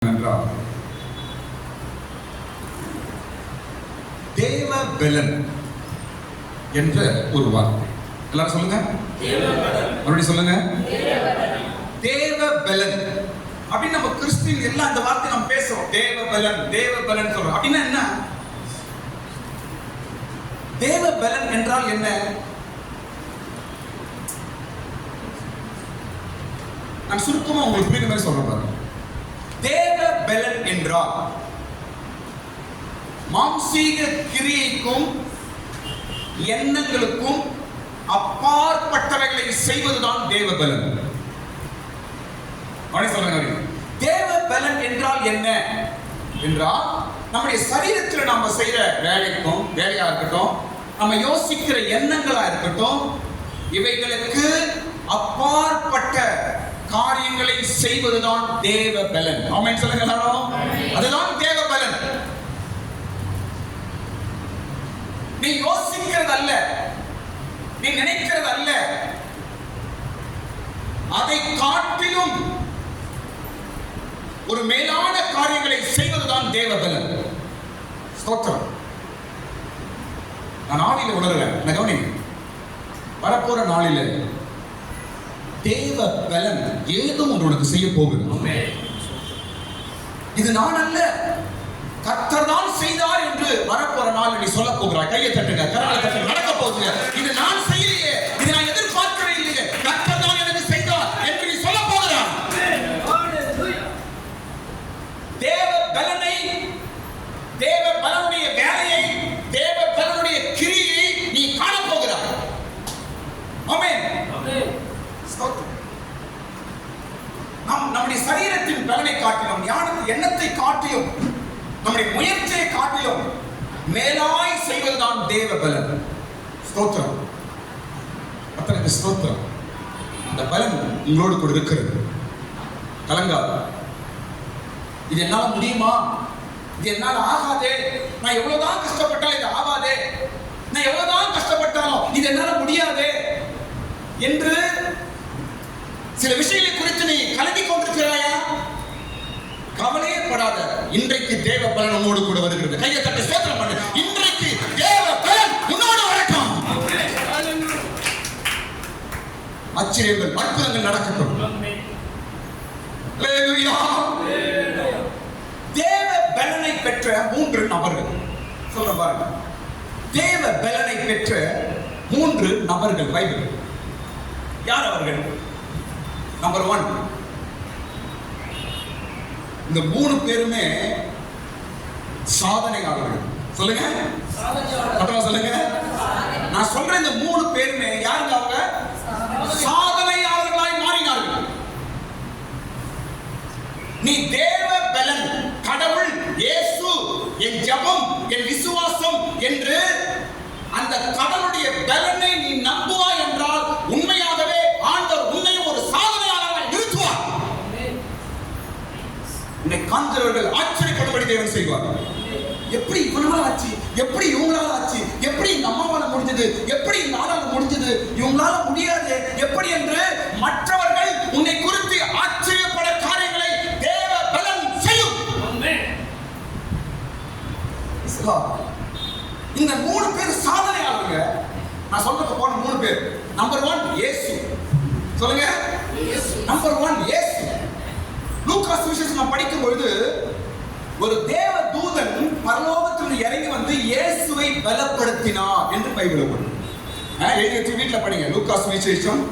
என்றால் தேவ பலன் என்ற ஒரு வார்த்தை. எல்லாரும் சொல்லுங்க, மறுபடியும் சொல்லுங்க. தேவ பலன் அப்படின்னு நம்ம கிறிஸ்டியன் எல்லாம் இந்த வார்த்தை நம்ம பேசுறோம். தேவ பலன், தேவ பலன் சொல்றோம். அப்படின்னா என்ன? தேவ பலன் என்றால் என்ன? நான் சுருக்கமா உங்களுக்கு புரியுற மாதிரி சொல்றேன் பாருங்க. தேவ பலன் என்றால் மாம்சீக கிரியைக்கும் எண்ணங்களுக்கும் அப்பாற்பட்டவைகளை செய்வதுதான் தேவ பலன். சொல்லுங்க, தேவ பலன் என்றால் என்ன என்றால் நம்முடைய சரீரத்தில் நாம செய்யற வேலையா இருக்கட்டும், நம்ம யோசிக்கிற எண்ணங்களா இருக்கட்டும், இவைகளுக்கு அப்பாற்பட்ட காரியங்களை செய்வதுதான் தேவ பலன். ஆமென் சொல்லுங்க எல்லாரும். அதுதான் தேவ பலன். நீ யோசிக்கிறது அல்ல, நீ நினைக்கிறது அல்ல, அதை காட்டிலும் ஒரு மேலான காரியங்களை செய்வதுதான் தேவ பலன். ஸ்தோத்திரம். நான் நாளில உணர்றேன், கவனி, வரப்போற நாளில தேவ பலன் ஏதோ ஒன்று உனக்கு செய்ய போகுது. இது நான் அல்ல, கர்த்தர் தான் செய்தார் என்று வரப்போற நாள் நீ சொல்ல போகிறாய். கையை தட்டுங்க, கரங்களை தட்டுங்க. நடக்க போகுது. இது நான் செய்யலையே, இது நான் எதிர்பார்க்கவே இல்லையே, கர்த்தர் தான் எனக்கு செய்தார் என்று நீ சொல்ல போகிறாய். தேவ பலனை, தேவ பலனுடைய வேலையை, தேவ பலனுடைய கிரியை நீ காண போகிறாய். ஆமென். நம்முடைய சரீரத்தின் பலனை காட்டிலும், ஞானத்தின் எண்ணத்தை காட்டிலும், நம்முடைய முயற்சியை காட்டிலும் மேலாய் செய்வதுதான் தேவ பலன். ஸ்தோத்திரம். அத்தனைக்கு ஸ்தோத்திரம். அந்த பலன் உங்களோடு கூட இருக்கிறது. கலங்காது. இது என்னால முடியுமா, இது என்னால ஆகாதே, நான் எவ்வளவுதான் கஷ்டப்பட்டாலும் இது ஆகாதே, நான் எவ்வளவுதான் கஷ்டப்பட்டாலும் இது என்னால முடியாதே என்று சில விஷயங்களை குறித்து நீ கலங்கி கொண்டிருக்கிறாயா? கவலையே படாத. இன்றைக்கு தேவ பலன் உன்னோடு கூட வருகிறது. கையை தட்டி ஸ்தோத்திரம் பண்ணு. இன்றைக்கு தேவ பலன் உன்னோடு வரட்டும். ஆச்சரியங்கள், அற்புதங்கள் நடக்கட்டும். அல்லேலூயா. தேவ பலனை பெற்ற 3 நபர்கள் சொல்ற பாருங்க. தேவ பலனை பெற்ற 3 நபர்கள் பைபிள். யார் அவர்கள்? நம்பர் 1, இந்த 3 பேருமே சாதனையாளர்கள். சொல்லுங்க, சொல்லுங்க. நான் சொல்றேன், இந்த 3 பேருமே யாருங்க? அவங்க சாதனையாளர்களாய் மாறினார்கள். நீ தேவ பலன், கடவுள், இயேசு, என் ஜெபம், என் விசுவாசம் என்று அந்த கடவுளுடைய பலனை நீ நம்புவாய் என்றால் உண்மையாகவே ஆண்டவர் உன்னையும் ஒரு சாதனையாளராய் நிறுத்துவார். உன்னை காண்கிறவர்கள் ஆச்சரியப்படும்படி தேவன் செய்வார். எப்படி இவங்களால ஆச்சு, எப்படி இவங்களால ஆச்சு, எப்படி இந்த அம்மாவால முடிஞ்சது, எப்படி இந்த ஆளால முடிஞ்சது, இவங்களால முடியாது எப்படி என்று மற்றவர்கள் உன்னை குறித்து ஆச்சரியப்பட காரியங்களை தேவ பலன் செய்யும். இந்த 3 பேர் சாதனையாளங்க. நான் சொல்றது போன 3 பேர். நம்பர் 1 இயேசு. சொல்லுங்க, நம்பர் 1 இயேசு. லூக்கா சுவிசேஷம் படிக்கும் பொழுது ஒரு தேவ தூதன் பரலோகத்தில் இறங்கி வந்து இயேசுவை பலப்படுத்தினார் என்று பைபிள் எழுதி வச்சு வீட்டில் படிங்க. லூக்கா சுவிசேஷம்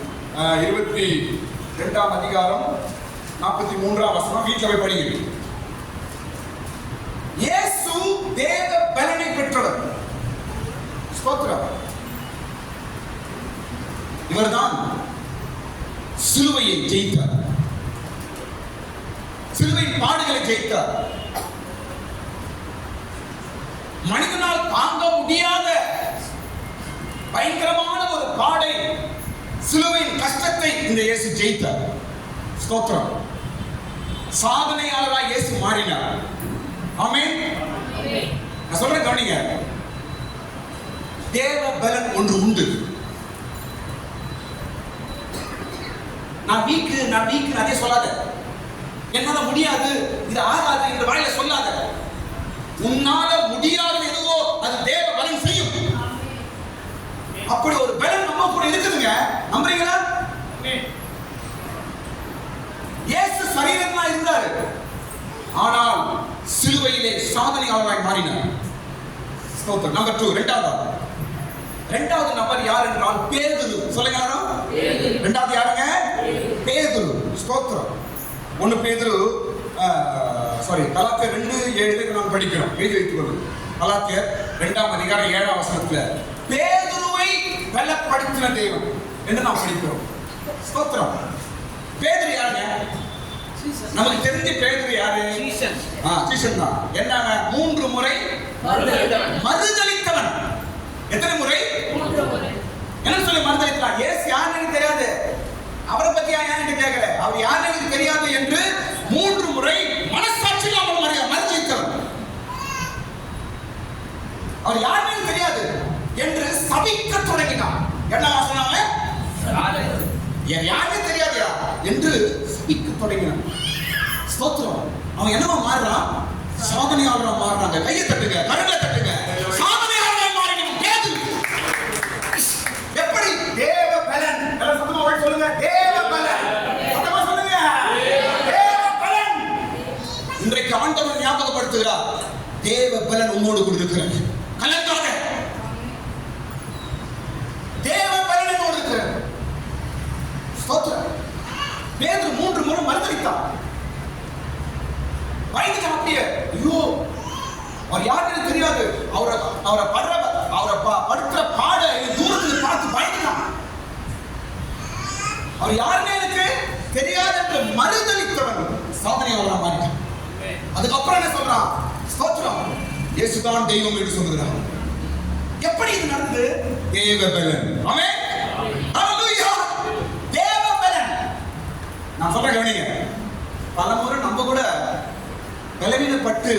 22ஆம் அதிகாரம் 43ஆம் வசனம் வீட்டில் போய் படிங்க. இயேசு தேவ பலனை பெற்றவர். ஸ்தோத்திரம். இவர்தான் சிலுவையை ஜெயித்தார், சிலுவை பாடுகளை ஜெயித்தார். மனிதனால் தாங்க முடியாத பயங்கரமான ஒரு பாடை, சிலுவையின் கஷ்டத்தை இந்த இயேசு ஜெயித்தார். ஸ்தோத்திரம். சாதனையாளராய் இயேசு மாறினார். ஆமென். நான் சொல்றேன், கவனிங்க. தேவ பலன் ஒன்று உண்டு. நான் வீக்கு அதே சொல்லாத. என்னால முடியாது, இது ஆகாது என்று வாயில சொல்லாத. உன்னால முடியாத எதுவோ அது தேவ பலன் செய்யும். அப்படி ஒரு பலன் நம்ம கூட இருக்குதுங்க. நம்புறீங்களா? இயேசு சரீரமா இருந்தாரு, ஆனால் சிலுவையிலே சாதனையாளராய் மாறினார். ஸ்தோத்திரம். நம்பர் 2, இரண்டாவது நபர் யார் என்றால் பேதுரு. சொல்லுங்க யாரோ? இரண்டாவது யாருங்க? பேதுரு. ஸ்தோத்திரம். 1 பேதுரு கலாத்தியர் 2:7 நாம் படிக்கிறோம். எழுதி வைத்துக் கொள்ளுங்கள். கலாத்தியர் 2ஆம் அதிகாரம் 7ஆம் வசனத்துல பேதுருவை பலப்படுத்தின தேவன் என்று நாம் படிக்கிறோம். ஸ்தோத்திரம். பேதுரு யாருங்க? நமக்கு தெரிஞ்ச பேதுரு யாரு? சீசன் தான். என்னங்க? 3 முறை மறுதலித்தவன். எத்தனை முறை? 3 முறை. என்ன சொல்லி மறுதலித்தான்? இயேசு யாருன்னு எனக்கு தெரியாது, அவரை பத்தி யாருன்னு கேட்கல, அவர் யாருன்னு எனக்கு தெரியாது என்று 3 முறை மனசாட்சி இல்லாமல் மறுதலித்தவன். அவர் யாருன்னு தெரியாது என்று சபிக்க தொடங்கினான். என்ன சொன்னாங்க? யாருன்னு தெரியாது என்று சபிக்க தொடங்கினான். ஸ்தோத்திரம். அவன் என்னவா மாறுறான்? சாதனையாளரா மாறுறாங்க. கையை தட்டுங்க, கரங்களை தட்டுங்க. சாதனையாளரா மாறினான் பேதுரு. எப்படி? தேவ பலன். எல்லாம் சத்தமா சொல்லுங்க. தேவ பலன். சத்தமா சொல்லுங்க. தேவ பலன். இன்றைக்கு ஆண்டவர் ஞாபகப்படுத்துகிறார், தேவ பலன் உம்மோடு கூட இருக்கிறது. கலங்காத. தேவ பலன் உம்மோடு இருக்கிறது. ஸ்தோத்திரம். பேதுரு 3 முறை மறுதலித்தான். பயந்துட்டான். அப்படியே ஐயோ, அவர் யாருன்னு தெரியாது, அவரை படுத்துற பாட தூரத்தில் பார்த்து பயந்துட்டான். அவர் யாருன்னு எனக்கு தெரியாது என்று மறுதலித்தவன் சாதனையாளராக மாறிட்டான். அதுக்கப்புறம் என்ன சொல்றான்? ஸ்தோத்திரம். இயேசுதான் தெய்வம் என்று சொல்லுகிறான். எப்படி இது நடந்தது? தேவ பலன். ஆமென். ஹalleluya. தேவ பலன். நான் சொல்றேன் கவனிங்க. பலமுறை நம்ம கூட பலவீனப்பட்டு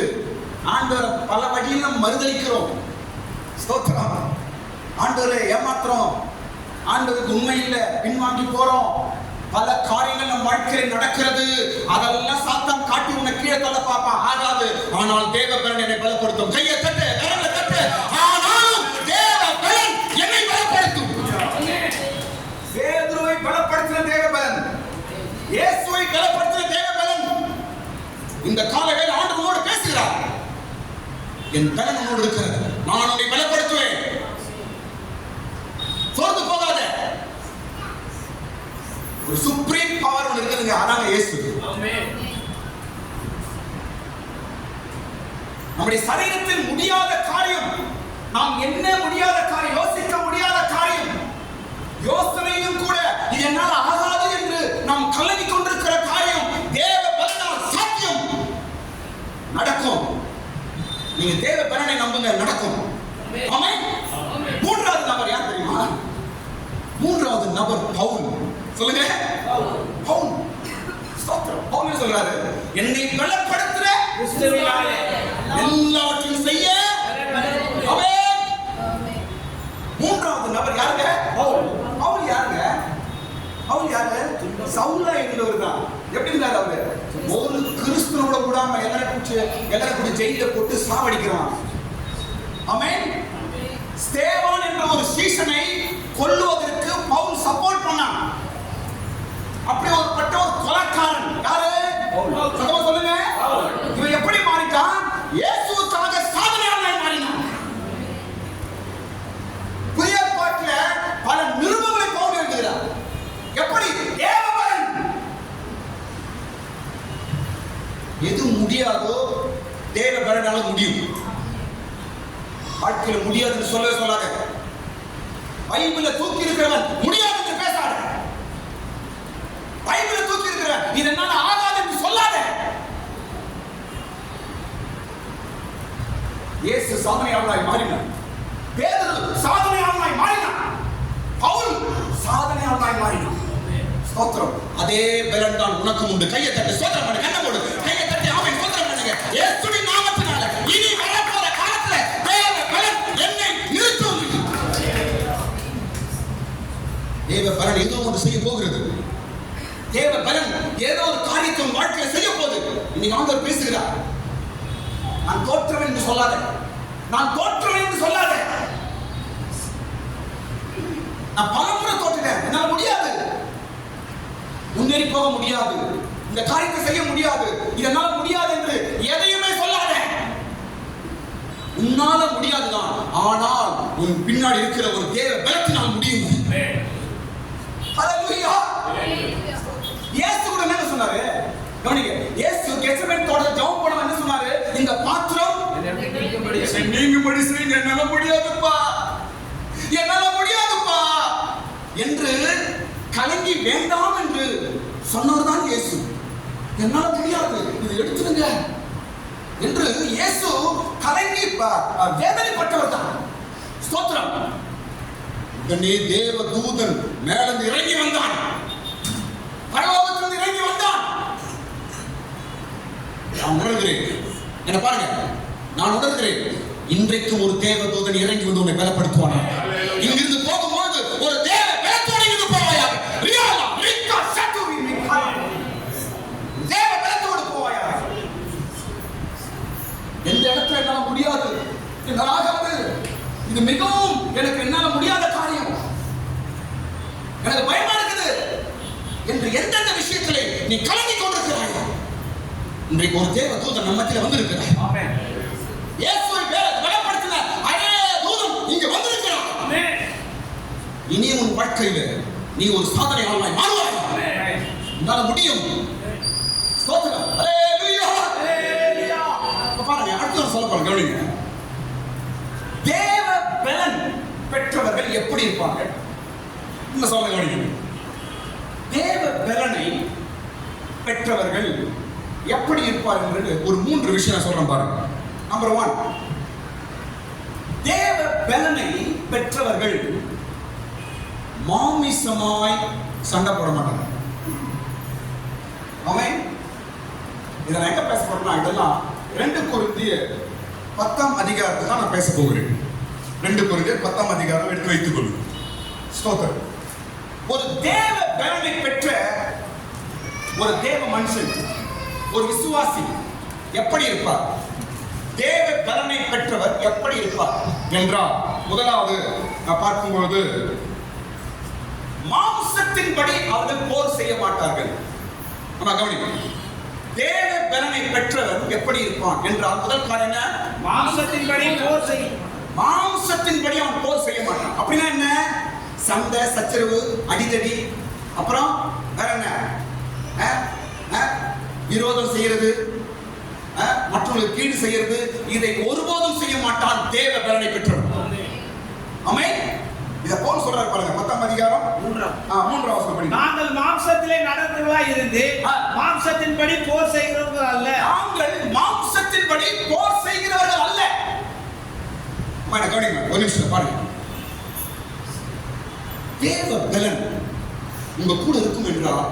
ஆண்டவரை பல வழியில் நம்ம மறுதலிக்கிறோம். ஸ்தோத்திரம். ஆண்டவரை ஏமாத்துறோம், ஆண்டவருக்கு உண்மை இல்லை, பின்வாங்கி போறோம். பல காரியங்கள் நம் வாழ்க்கையில் நடக்கிறது. அதெல்லாம் சாத்தான் காட்டி உன்னை கீழே தள்ள பார்ப்பான். ஆகாது. ஆனால் தேவ பலன் என்னை பலப்படுத்தும். கையை தட்டு, கரங்களை தட்டு. ஆனாலும் தேவ பலன் என்னை பலப்படுத்தும். பேதுருவை பலப்படுத்தின தேவ பலன், இயேசுவை பலப்படுத்தின தேவ பலன். இந்த காலையில் ஆண்டவரோடு பேசுகிறார். என் பலன் உன்னோடு இருக்கிறது, நான் உன்னை பலப்படுத்துவேன், சோர்ந்து போகாத. ஒரு சுப்ரீம் பவர் ஒன்று இருக்குதுங்க, அதாங்க இயேசு. நம்முடைய சரீரத்தில் முடியாத காரியம், நாம் என்ன முடியாத காரியம், யோசிக்க முடியாத காரியம், யோசனையும் கூட இது என்னால் ஆகாது என்று நாம் கலங்கி கொண்டிருக்கிற காரியம் தேவ பலனால் சாத்தியம் நடக்கும். நீங்க தேவ பலனை நம்புங்க, நடக்கும். ஆமென். 3வது நபர் யார் தெரியுமா? 3வது நபர் பவுல். சொல்லுங்க. பவுல். ஸ்தோத்திரம். பவுல் சொல்றாரு, என்னை பலப்படுத்துற கிறிஸ்துவினாலே எல்லாவற்றையும் செய்ய. ஆமென். 3வது நபர் யாருங்க? பவுல். பவுல் யாருங்க? பவுல் யாரு? சவுலா இருந்தவர் தான். எப்படி இருந்தாரு அவரு? ஒரு கிறிஸ்துவோட கூடாம எல்லாரும் ஜெயில போட்டு சாவடிக்கிறான். ஆமென். ஸ்தேவான் என்ற ஒரு சீசனை கொல்லுவதற்கு பவுல் சப்போர்ட் பண்ணான். அப்படி ஒரு கொலைக்காரன் யாரு? பவுல். சொல்லுங்க. இவன் எப்படி மாறிட்டான்? இயேசுவுக்காக சாதனையாளனாய் மாறினான். புதிய ஏற்பாட்டில் பல நிருபங்களை பவுல் எழுதுகிறார். எப்படி? தேவபலன். எது முடியாதோ தேவ பலனால முடியும். வாழ்க்கையில் முடியாதுன்னு சொல்லவே சொல்லாத. பைபிளை தூக்கி இருக்கிறவன் முடியாது என்று பேசாத. பைபிளை தூக்கி இருக்கிறவன் இது என்னால ஆகாது என்று சொல்லாத. இயேசு சாதனையாளனாய் மாறினார். பேதுரு சாதனையாளனாய் மாறினார். பவுல் சாதனையாளனாய் மாறினார். ஸ்தோத்திரம். அதே பலன் தான் உனக்கும் உண்டு. கையை தட்டு, ஸ்தோத்திரம் பண்ணு, கண்ணை மூடு, கையை தட்டி ஆமென் ஸ்தோத்திரம் பண்ணுங்க. இயேசுவின் நாமத்தினால இனி வரப்போற காலத்துல தேவ பலன் என்னை நிறுத்தும். தேவ பலன் ஏதோ ஒன்று செய்ய போகிறது. தேவ பலன் ஏதோ ஒரு காரியத்தை வாழ்க்கையில் செய்ய போகுது. இன்னைக்கு ஆண்டவர் பேசுகிறார். நான் தோற்றவன் என்று சொல்லாத, நான் தோற்றவன் என்று சொல்லாத. நான் பலமுறை தோற்றுட்டேன், என்னால முடியாது, முன்னேறி போக முடியாது, இந்த காரியத்தை செய்ய முடியாது, இதனால முடியாது என்று எதையுமே சொல்லாத. உன்னால முடியாதுதான், ஆனால் உன் பின்னாடி இருக்கிற ஒரு தேவ பலத்தினால் முடியும். ஹalleluya. இயேசு கூட என்ன சொன்னாரு கவனிங்க. இயேசு கெத்செமனே தோட்டத்துல ஜெபம் பண்ண என்ன சொன்னாரு? இந்த பாத்திரம் நீங்கும்படி செய்யுங்க, என்னால முடியாதுப்பா, என்னால முடியாதுப்பா என்று கலங்கி வேண்டாம் என்று சொன்னவர்தான் இயேசு. என்னால முடியாது, இது எடுத்துடுங்க என்று இயேசு கலங்கி வேதனைப்பட்டவர் தான். ஸ்தோத்திரம். உடனே தேவ தூதன் மேலிருந்து இறங்கி வந்தான், பரலோகத்திலிருந்து இறங்கி வந்தான். நான் உணர்கிறேன், என்ன பாருங்க, நான் உணர்கிறேன், இன்றைக்கும் ஒரு தேவ தூதன் இறங்கி வந்து உன்னை பலப்படுத்துவானா. இங்கிருந்து போகும்போது ஒரு தேவ பலத்தோடு இருந்து போவாயாக. ரியாலா ரிக்கா சட்டுவி மிகா, தேவ பலத்தோடு போவாயாக. எந்த இடத்துல என்னால முடியாது, என்னால ஆகாது, இது மிகவும் எனக்கு என்னால முடியாத காரியம், எனக்கு பயமா இருக்குது என்று எந்தெந்த விஷயத்திலே நீ கலங்கி கொண்டிருக்கிறாய், இன்றைக்கு ஒரு தேவ தூதன் நம்ம மத்தியில வந்திருக்கிறார். ஆமென். இயேசுவை பலப்படுத்தின அதே தூதன் இங்க வந்திருக்கிறார். ஆமென். இனி உன் வாழ்க்கையில நீ ஒரு சாதனையாளனாய் மாறுவாய். ஆமென். உன்னால முடியும். ஸ்தோத்திரம். ஹalleluya. ஹalleluya. பாருங்க, அடுத்து சொல்ல போறேன், கவனிங்க. தேவ பலன் பெற்றவர்கள் எப்படி இருப்பாங்க? இந்த சொல்ல கவனிங்க. தேவ பலனை பெற்றவர்கள் எப்படி இருப்பார்கள் என்று ஒரு 3 விஷயம் நான் சொல்றேன் பாருங்க. நம்பர் 1, தேவ பலனை பெற்றவர்கள் மாமிசமாய் சண்டை போட மாட்டாங்க. ஆமென். இதை நான் எங்க பேச போறேன்னா, இதெல்லாம் 2 கொரிந்தியர் 10ஆம் அதிகாரத்தில் தான் நான் பேச போகிறேன். 2 கொரிந்தியர் 10ஆம் அதிகாரம் எடுத்து வைத்துக் கொள்ளுங்கள். ஸ்தோத்திரம். ஒரு தேவ பலனை பெற்ற ஒரு தேவ மனுஷன், ஒரு விசுவாசி எப்படி இருப்பார்? தேவ பலனை பெற்றவர் எப்படி இருப்பார் என்றால், முதலாவது நான் பார்க்கும்போது மாம்சத்தின்படி அவர்கள் போர் செய்ய மாட்டார்கள். நம்ம கவனிக்கணும். தேவ பலனை பெற்றவர் எப்படி இருப்பான் என்றால், முதல் காரணம் என்ன? மாம்சத்தின்படி போர் செய்ய, மாம்சத்தின்படி அவன் போர் செய்ய மாட்டான். அப்படின்னா என்ன? சண்டை, சச்சரவு, அடிதடி, அப்புறம் வேற என்ன? விரோதம் செய்யறது, மற்றவர்களுக்கு கீடு செய்யறது, இதை ஒருபோதும் செய்ய மாட்டான் தேவ பலனை பெற்றவன். ஆமென். இத பவுல் சொல்றாரு பாருங்க, 10ஆம் அதிகாரம் 3ஆம் வசனம் படிங்க. நாங்கள் மாம்சத்திலே நடந்தவர்களாய் இருந்து மாம்சத்தின்படி போர் செய்கிறவர்கள் அல்ல. நாங்கள் மாம்சத்தின்படி போர் செய்கிறவர்கள் அல்ல. கவனிங்க, ஒரு நிமிஷம் பாருங்க. தேவ பலன் உங்க கூட இருக்கும் என்றால்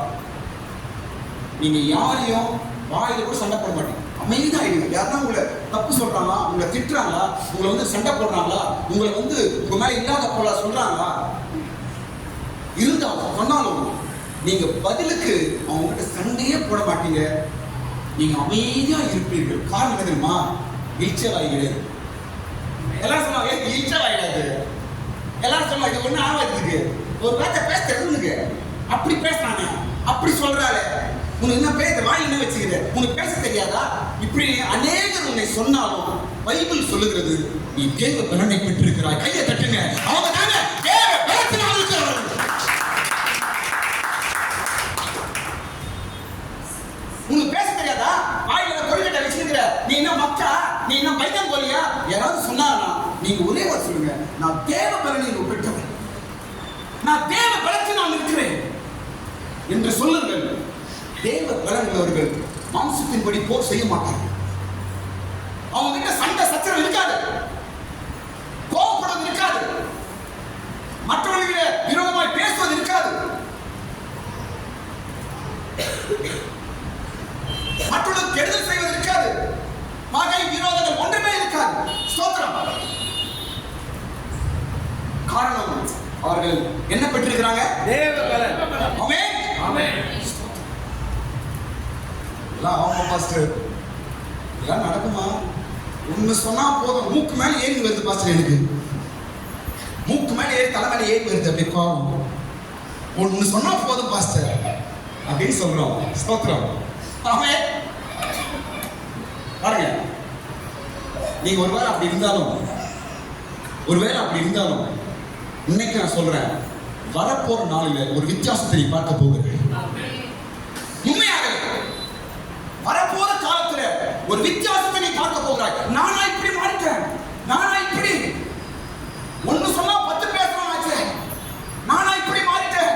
நீங்க யாரையும் வாயில கூட சண்டை போட மாட்டீங்க, அமைதியா இருங்க. யாருன்னா உங்களை தப்பு சொல்றாங்களா, உங்களை திட்டுறாங்களா, உங்களை வந்து சண்டை போடுறாங்களா, உங்களை வந்து உங்க மேல இல்லாத போல சொல்றாங்களா, இருந்தாலும் சொன்னாலும் நீங்க பதிலுக்கு அவங்க கிட்ட சண்டையே போட மாட்டீங்க, நீங்க அமைதியா இருப்பீர்கள். காரணம் என்ன தெரியுமா? இல்ச்சவாய்கிறது. எல்லாரும் சொன்னாங்க இல்ச்சவாயிடாது, எல்லாரும் சொன்னாங்க இது ஒண்ணு ஆவதுக்கு ஒரு வார்த்தை பேச தெரிஞ்சுங்க, அப்படி பேசுறானே, அப்படி சொல்றாரு, உனக்கு என்ன பேச வாய் என்ன வச்சுக்கிற, உனக்கு பேச தெரியாதா, இப்படி அநேகர் உன்னை சொன்னாலும் பைபிள் சொல்லுகிறது நீ தேவ பலனை பெற்றிருக்கிறாய். கையை தட்டுங்க. அவங்க தாங்க தேவ பலத்தினால் இருக்கிறவர்கள். உனக்கு பேச தெரியாதா, வாயில கொள்கட்டை வச்சிருக்கிற, நீ என்ன மக்கா, நீ என்ன பைத்தம் போலியா, யாராவது சொன்னாங்கன்னா நீங்க ஒரே வார்த்தை சொல்லுங்க, நான் தேவ பலனை பெற்றவன், நான் தேவ பலத்தினால் இருக்கிறேன் என்று சொல்லுங்கள். தேவ பலன் உள்ளவர்கள் மாம்சத்தின்படி போர் செய்ய மாட்டார்கள். அவங்க கிட்ட சண்டை சச்சரவு இருக்காது, கோபப்படுவது இருக்காது, மற்றவர்களை விரோதமாய் பேசுவது இருக்காது, மற்றவர்களுக்கு கெடுதல் செய்வது இருக்காது, பகை விரோதங்கள் ஒன்றுமே இருக்காது. ஸ்தோத்திரம். காரணம் அவர்கள் என்ன பெற்றிருக்கிறாங்க? தேவ பலன். ஆமென். ஆமென். இதெல்லாம் ஆமா பாஸ்டர், இதெல்லாம் நடக்குமா? ஒண்ணு சொன்னா போதும், மூக்கு மேல ஏறி வருது பாஸ்டர், எனக்கு மூக்கு மேல ஏறி தலை மேல ஏறி வருது, அப்படி கோவம். ஒண்ணு சொன்னா போதும் பாஸ்டர் அப்படின்னு சொல்றோம். ஸ்தோத்திரம். ஆமென். பாருங்க, நீங்க ஒருவேளை அப்படி இருந்தாலும், இன்னைக்கு நான் சொல்றேன், வரப்போற நாளில் ஒரு வித்தியாசத்தை பார்க்க போகிறேன். உண்மையாக வரப்போற காலத்துல ஒரு வித்தியாசத்தை நீ பார்க்க போகிறாய். நானா இப்படி மாறிட்டேன், நானா இப்படி ஒன்னு சொன்னா 10 பேசலாம் ஆச்சு, நானா இப்படி மாறிட்டேன்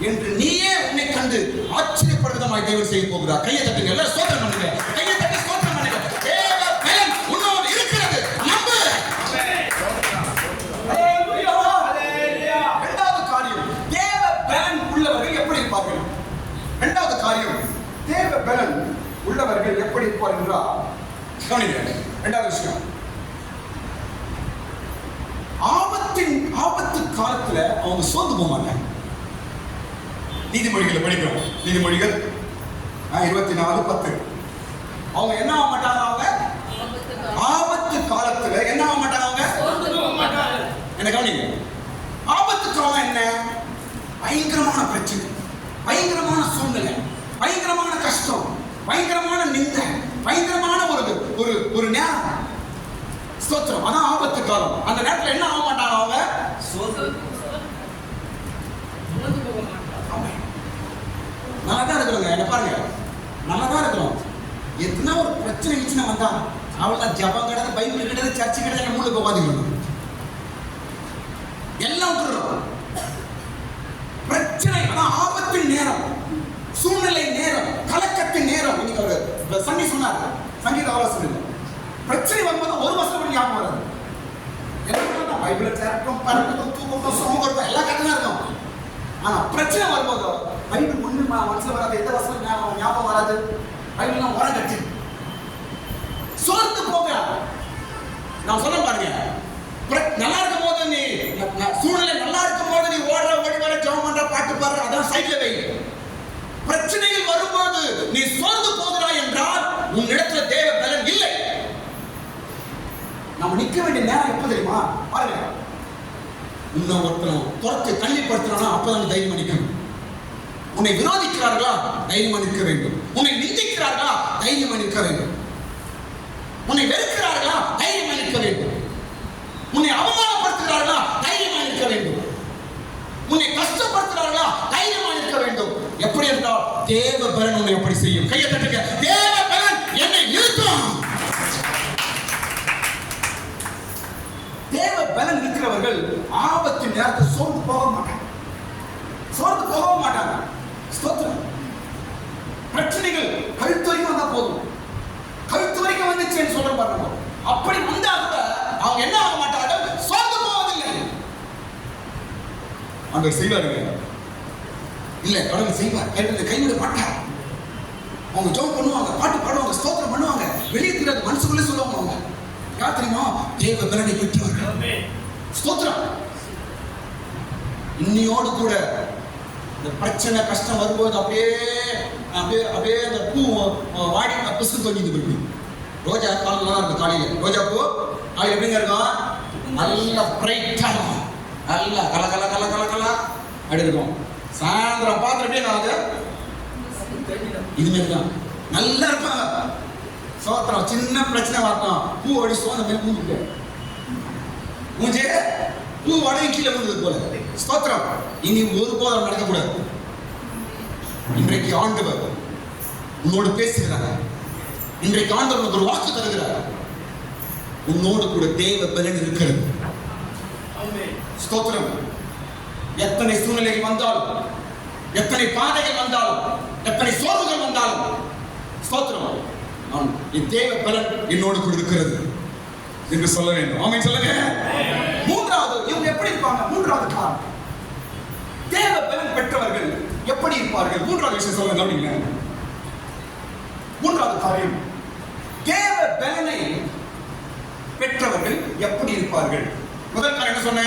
என்று நீயே உன்னை கண்டு ஆச்சரியப்படுவதமாய் தேவன் செய்ய போகிறார். கையை தட்டுங்க, எல்லாம் ஸ்தோத்திரம் பண்ணுங்க, கையை தட்டி ஸ்தோத்திரம் பண்ணுங்க. தேவ பலன் உன்னோடு இருக்கிறது, நம்பு. இரண்டாவது காரியம், தேவ பலன் உள்ளவர்கள் எப்படி இருப்பார்கள்? இரண்டாவது காரியம், தேவ பலன் உள்ளவர்கள் எப்படி இருப்பார்கள் என்றால், கவனிங்க. இரண்டாவது விஷயம், ஆபத்து காலத்துல அவங்க சோர்ந்து போக மாட்டாங்க. நீதிமொழிகளை படிக்கிறோம். நீதிமொழிகள் 24:10. அவங்க என்ன ஆக மாட்டாங்க? அவங்க ஆபத்து காலத்துல என்ன ஆக மாட்டாங்க? அவங்க என்ன கவனிங்க. ஆபத்து காலம் என்ன? பயங்கரமான பிரச்சனை, பயங்கரமான சூழ்நிலை, பயங்கரமான கஷ்டம், பயங்கரமான நிந்தை, பயங்கரமான ஒரு நேரம். ஸ்தோத்திரம். அதான் ஆபத்து காலம். அந்த நேரத்துல என்ன ஆக மாட்டாங்க? அவங்க நல்லா தான் இருக்கிறோங்க. என்ன பாருங்க, நல்லா தான் இருக்கிறோம். எத்தனை ஒரு பிரச்சனை இருந்துச்சுன்னா வந்தா அவள்தான் ஜபம் கிடையாது, பைபிள் கிடையாது, சர்ச்சு கிடையாது, மூளைக்கு உட்காந்துக்கணும், எல்லாம் விட்டுறோம். பிரச்சனை, அதான் ஆபத்தின் நேரம், சூழ்நிலை நேரம், கலக்கத்தின் நேரம். இன்னைக்கு ஒரு சங்கி சொன்னார், சங்கீத ஆலோசனை, பிரச்சனை வரும்போது ஒரு வருஷம் ஞாபகம் வராது. எல்லாம் பைபிளை திறக்கும், பறக்கும், தூக்கம், சோகம், எல்லாம் கட்டணம் இருக்கும். ஆனா பிரச்சனை வரும்போது பைபிள் ஒண்ணு மனசுல வராது, எந்த வருஷம் ஞாபகம் வராது. பைபிள்லாம் உரம் கட்டி சோர்ந்து போக. நான் சொல்ல பாருங்க, நல்லா இருக்கும் போது நீ சூழ்நிலை நல்லா இருக்கும் போது நீ ஓடுற, ஓடி வர, ஜெபம் பண்ற, பாட்டு பாடுற, அதான் சைட்ல வை. பிரச்சனைகள் வரும்போது நீ சோர்ந்து போகிறாய் என்றால் உன்னிடத்துல தேவ பலன் இல்லை. நம்ம நிக்க வேண்டிய நேரம் எப்ப தெரியுமா? பாருங்க, உன்னை ஒருத்தரும் துரத்து தள்ளிப்படுத்தினா அப்பதான் தைரியம் நிற்கணும். உன்னை விரோதிக்கிறார்களா? தைரியம் நிற்க வேண்டும். உன்னை நிந்திக்கிறார்களா? தைரியம் நிற்க வேண்டும். உன்னை வெறுக்கிறார்களா? தைரியம் நிற்க வேண்டும். உன்னை அவமானப்படுத்துகிறார்களா? தைரியமா இருக்க வேண்டும். உன்னை கஷ்டப்படுத்துகிறார்களா? தைரியமா இருக்க வேண்டும். எப்படி என்றால் தேவ பலன் உன்னை எப்படி செய்யும். கையை தட்டுங்க, தேவ பலன் என்னை நிறுத்தும். தேவ பலன் இருக்கிறவர்கள் ஆபத்தின் நேரத்தை சோர்ந்து போக மாட்டாங்க, சோர்ந்து போகவும் மாட்டாங்க. ஸ்தோத்திரம். பிரச்சனைகள் கழுத்து வரைக்கும் வந்தா போதும், கழுத்து வரைக்கும் வந்துச்சுன்னு சொல்ற பாருங்க. அப்படி வந்தா கூட அவங்க என்ன ஆக மாட்டார்கள்? சோர்ந்து போவதில்லை. அந்த செய்வாருங்க இல்ல, கடவுள் செய்வார், கைவிட மாட்டார். அவங்க ஜெபம் பண்ணுவாங்க, பாட்டு பாடுவாங்க, ஸ்தோத்திரம் பண்ணுவாங்க, வெளியே தெரியாது, மனசுக்குள்ளே சொல்லுவாங்க. அவங்க யார் தெரியுமா? தேவ பலனை பெற்றவர்கள். ஸ்தோத்திரம். இன்னையோடு கூட இந்த பிரச்சனை கஷ்டம் வரும்போது அப்படியே அப்படியே அப்படியே அந்த பூ வாடி பிசு தொங்கிட்டு போயிடுது. ரோஜா காலெல்லாம் இருக்கு, காலையில ரோஜா பூ காலையில் எப்படிங்க இருக்கும்? நல்லா பிரைட்டா இருக்கும், நல்லா கல கல கல கல கல அப்படி இருக்கும். சாயந்தரம் பார்த்து அப்படியே நான் அது இதுமாரி தான் நல்லா இருப்பாங்க. சோத்திரம். சின்ன பிரச்சனை வரட்டும், பூ அடி சோந்த மேல மூஞ்சிட்டு மூஞ்சே பூ வடை கீழே விழுந்தது போல. ஸ்தோத்திரம். இனி ஒரு போதும் நடக்கக்கூடாது. இன்றைக்கு ஆண்டவர் உன்னோடு பேசுகிறார். இன்றைக்கு ஆண்டவர் உனக்கு ஒரு வாக்கு தருகிறார். உன்னோடு கூட தேவ பலன் இருக்கிறது. ஸ்தோத்திரம். எத்தனை சூழ்நிலைகள் வந்தாலும், எத்தனை பாதைகள் வந்தாலும், எத்தனை சோர்வுகள் வந்தாலும், ஸ்தோத்திரம், என் தேவ பலன் என்னோடு கூட இருக்கிறது என்று சொல்ல வேண்டும். ஆமென் சொல்லுங்க. மூன்றாவது, இவங்க எப்படி இருப்பாங்க? மூன்றாவது காரணம், தேவ பலன் பெற்றவர்கள் எப்படி இருப்பார்கள்? மூன்றாவது விஷயம் சொல்லுங்க. அப்படிங்க மூன்றாவது காரியம், தேவ பலனை பெற்றவர்கள் எப்படி இருப்பார்கள்? முதல் காரியம் என்ன சொன்ன?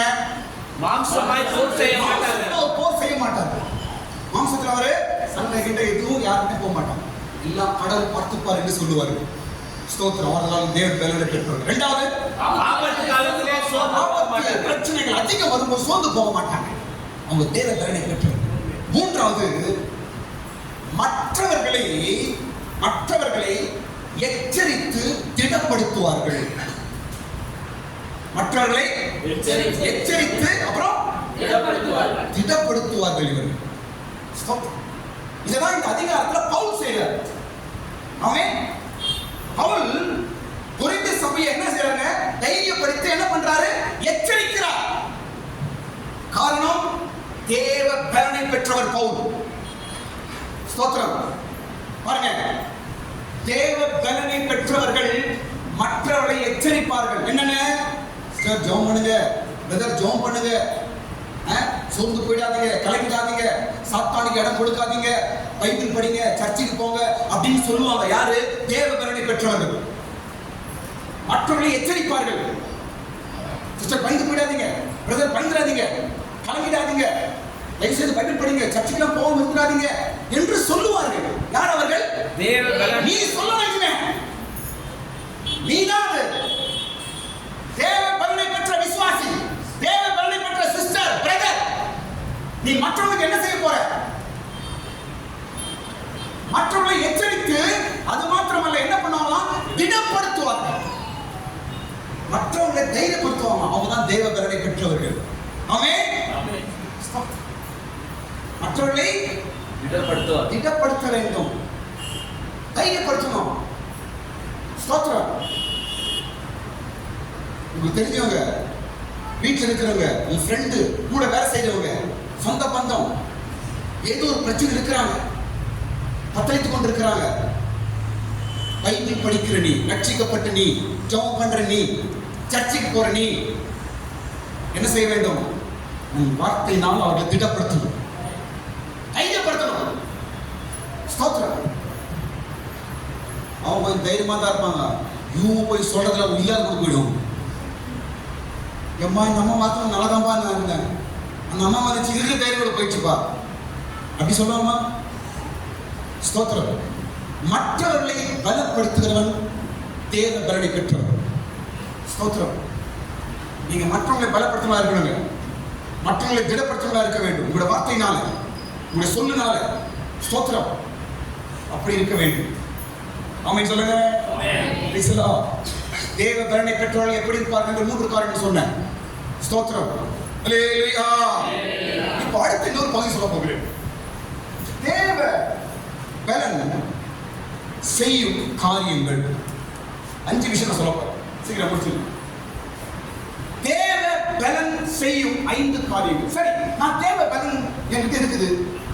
மாம்சமாய் போர் செய்ய மாட்டார்கள். போர் செய்ய மாட்டார்கள். மாம்சத்தில் அவரு சண்டை கிட்ட எதுவும் யாருமே போக மாட்டாங்க. எல்லாம் கடவுள் பார்த்துப்பார் என்று சொல்லுவார்கள். ஸ்தோத்திரம். அவர்களால் தேவ பலனை பெற்றவர்கள். இரண்டாவது, ஆபத்து காலத்திலே சோர்ந்து போக மாட்டார்கள். பிரச்சனைகள் அதிகம் வரும்போது சோர்ந்து போக மாட்டாங்க. அவங்க தேவ பலனை பெற்றவர்கள். மூன்றாவது, மற்றவர்களை எச்சரித்து திடப்படுத்துவார்கள். மற்றவர்களை எச்சரித்து அப்புறம் திடப்படுத்துவார்கள் இவர்கள். இதுதான் இந்த அதிகாரத்தில் பவுல் செய்கிறார். அவன் பவுல் கொரிந்து சபையை என்ன செய்றாங்க? தைரியப்படுத்தி என்ன பண்றாரு? எச்சரிக்கிறார். காரணம், தேவ பலனை பெற்றவர் பவுல். ஸ்தோத்திரம். பாருங்க, தேவ பலனை பெற்றவர்கள் மற்றவர்களை எச்சரிப்பார்கள். என்னென்ன? சார் ஜெபம் பண்ணுங்க, பிரதர் ஜெபம் பண்ணுங்க, சோர்ந்து போயிடாதீங்க, கலங்கிடாதீங்க, சாத்தானுக்கு இடம் கொடுக்காதீங்க, பைபிள் படிங்க, சர்ச்சுக்கு போங்க அப்படின்னு சொல்லுவாங்க. யாரு? தேவ பலனை பெற்றவர்கள். மற்றவர்களை எச்சரிப்பார்கள். சிஸ்டர் பயந்து போயிடாதீங்க, பிரதர் பயந்துடாதீங்க, கலங்கிடாதீங்க, தயவுசெய்து பைபிள் படிங்க, சர்ச்சுக்கெல்லாம் போகாம இருக்கிறாதீங்க என்று சொல்லுவார்கள். யார் அவர்கள்? தேவ பலன். நீ சொல்ல வேண்டுமே, நீதான் தேவ பலனை பெற்ற விசுவாசி, தேவ பலனை பெற்ற சிஸ்டர், பிரதர். நீ மற்றவங்களுக்கு என்ன செய்ய போற? மற்றவர்களை எச்சரித்து, அது மாத்திரமல்ல, என்ன பண்ணுவாங்க? திடப்படுத்துவாங்க. மற்றவர்களை தைரியப்படுத்துவாங்க. அவங்க தான் தேவ பலனை பெற்றவர்கள். ஆமென். மற்றவர்களை திடப்படுத்த வேண்டும், தைரியப்படுத்தணும். ஸ்தோத்திரம். உங்களுக்கு தெரிஞ்சவங்க, வீட்டில் இருக்கிறவங்க, உங்க ஃப்ரெண்டு, கூட வேலை செய்யறவங்க, சொந்த பந்தம், ஏதோ ஒரு பிரச்சனை இருக்கிறாங்க, தத்தளித்துக் கொண்டிருக்கிறாங்க. பைபிள் படிக்கிற நீ, ரட்சிக்கப்பட்ட நீ, ஜெபம் பண்ற நீ, சர்ச்சுக்கு போற நீ என்ன செய்ய வேண்டும்? உன் வார்த்தையினால் அவர்களை திடப்படுத்தணும், தைரியப்படுத்தணும். ஸ்தோத்திரம். அவங்க போய் தைரியமா தான் இருப்பாங்க. இவங்க போய் சொல்றதுல இல்லாத கொடுக்க போயிடும். எம்மா இந்த அம்மா மாத்திரம் நல்லதாம்பா நான் இருந்தேன், அந்த அம்மா வந்துச்சு இருக்கு தைரியம் போயிடுச்சுப்பா அப்படி சொல்லுவாமா? ஸ்தோத்திரம். மற்றவர்களை பலப்படுத்துகிறவன் தேவ பலனை பெற்றவன். ஸ்தோத்திரம். நீங்க மற்றவங்களை பலப்படுத்தவா இருக்கணுங்க, மற்றவங்களை திடப்படுத்தவா இருக்க வேண்டும். உங்களோட வார்த்தையினால, உங்களுடைய சொல்லுனால. ஸ்தோத்திரம். அப்படி இருக்க வேண்டும். ஆமென் சொல்லுங்க. தேவ பலனை பெற்றவர்கள் எப்படி இருப்பார்கள் என்று 3 காரியங்கள் சொன்னேன். ஸ்தோத்திரம். அல்லேலூயா. இப்போ அடுத்து இன்னொரு பகுதி சொல்ல போகிறேன். தேவ பலன் செய்யும் காரியங்கள் 5 விஷயம் சொல்ல போறேன். சீக்கிரம் முடிச்சு. தேவ பலன் செய்யும் 5 காரியங்கள். சரி, நான் தேவ பலன் என்கிட்ட இருக்குது,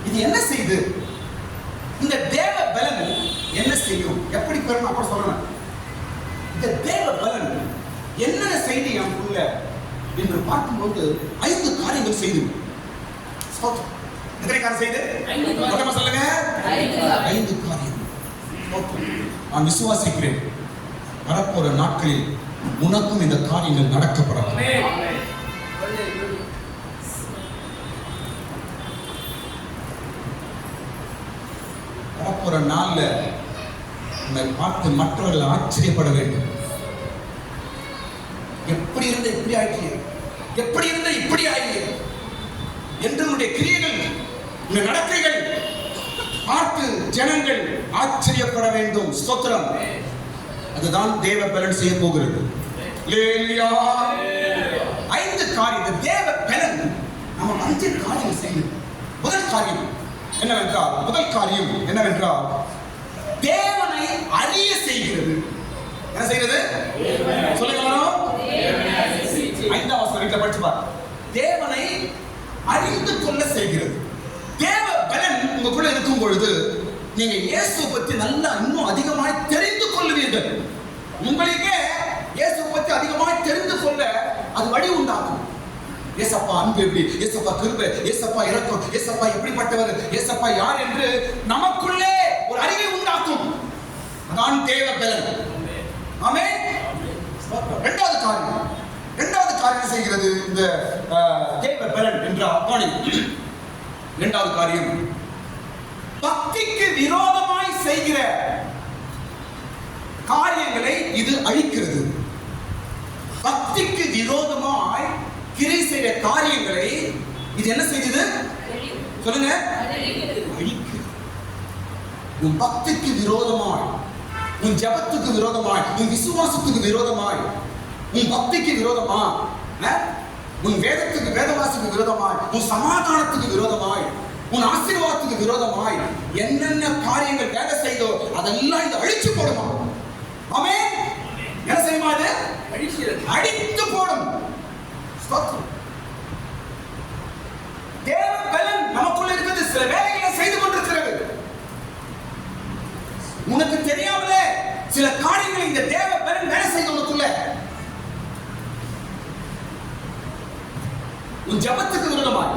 இது என்ன செய்யுது? இந்த தேவ பலன் என்ன செய்யும்? எப்படி பெறணும் அப்ப சொல்றேன். இந்த தேவ பலன் என்னென்ன செய்தி நமக்குள்ள என்று பார்க்கும்போது 5 காரியங்கள் செய்து. எத்தனை காரியம் செய்து? சொல்லுங்க. 5 காரியம். நான் விசுவாசிக்கிறேன், வரப்போற நாட்களில் உனக்கும் இந்த காரியங்கள் நடக்கப்படலாம். வரப்போற நாள்ல உன்னை பார்த்து மற்றவர்கள் ஆச்சரியப்பட வேண்டும். எப்படி இருந்த இப்படி ஆயிடுச்சு, எப்படி இருந்த இப்படி ஆயிடுச்சு என்று உன்னுடைய கிரியைகள், உன்னுடைய நடக்கைகள் பார்த்து ஜனங்கள் ஆச்சரியப்பட வேண்டும். ஸ்தோத்திரம். அதுதான் தேவ பலன் செய்ய போகிறது. 5 காரியம் தேவ பலன் நம்ம 5 காரியம் செய்யும். முதல் காரியம் என்னவென்றால் தேவனை அறிய செய்கிறது. என்ன செய்கிறது? சொல்லுங்க. 5ஆம் வசனம் வீட்டில் படிச்சு பாருங்க. தேவனை அறிந்து கொள்ள செய்கிறது. தேவ பலன் உங்களுக்குள்ள இருக்கும் பொழுது நீங்க இயேசுவை பற்றி நல்லா இன்னும் அதிகமாய் தெரிந்து கொள்வீர்கள். உங்களுக்கே இயேசுவை பற்றி அதிகமாய் தெரிந்து கொள்ள அது வழி உண்டாக்கும். ஏசப்பா அன்பு எப்படி, ஏசப்பா கிருபை, ஏசப்பா இரக்கம், ஏசப்பா எப்படிப்பட்டவர், ஏசப்பா யார் என்று நமக்குள்ளே ஒரு அறிவை உண்டாக்கும். அதான் தேவ பலன். ஆமென். இரண்டாவது காரியம் செய்கிறது இந்த தேவ பலன் என்ற அப்பாணி. இரண்டாவது காரியம், பக்திக்கு விரோதமாய் செய்கிற காரியங்களை இது அழிக்கிறது. பக்திக்கு விரோதமாய் கிரியை செய்கிற காரியங்களை இது என்ன செய்யுது? சொல்லுங்க, அழிக்கிறது. உன் பக்திக்கு விரோதமாய், உன் ஜபத்துக்கு விரோதமாய், உன் விசுவாசத்துக்கு விரோதமாய், உன் பக்திக்கு விரோதமா, உன் வேதத்துக்கு வேதவாசிக்கு விரோதமாய், உன் சமாதானத்துக்கு விரோதமாய், உன் ஆசீர்வாதத்துக்கு விரோதமாய் என்னென்ன காரியங்கள் வேலை செய்தோ அதெல்லாம் இது அழிச்சு போடுமா. ஆமென். என்ன செய்யுமா? அது அடித்து போடும். ஸ்தோத்திரம். தேவ பலன் நமக்குள்ள இருக்கிறது. சில வேலைகளை செய்து கொண்டிருக்கிறது. உனக்கு தெரியாமலே சில காரியங்களை இந்த தேவ பலன் வேலை செய்து உனக்குள்ள. உன் ஜபத்துக்கு விரோதமாய்,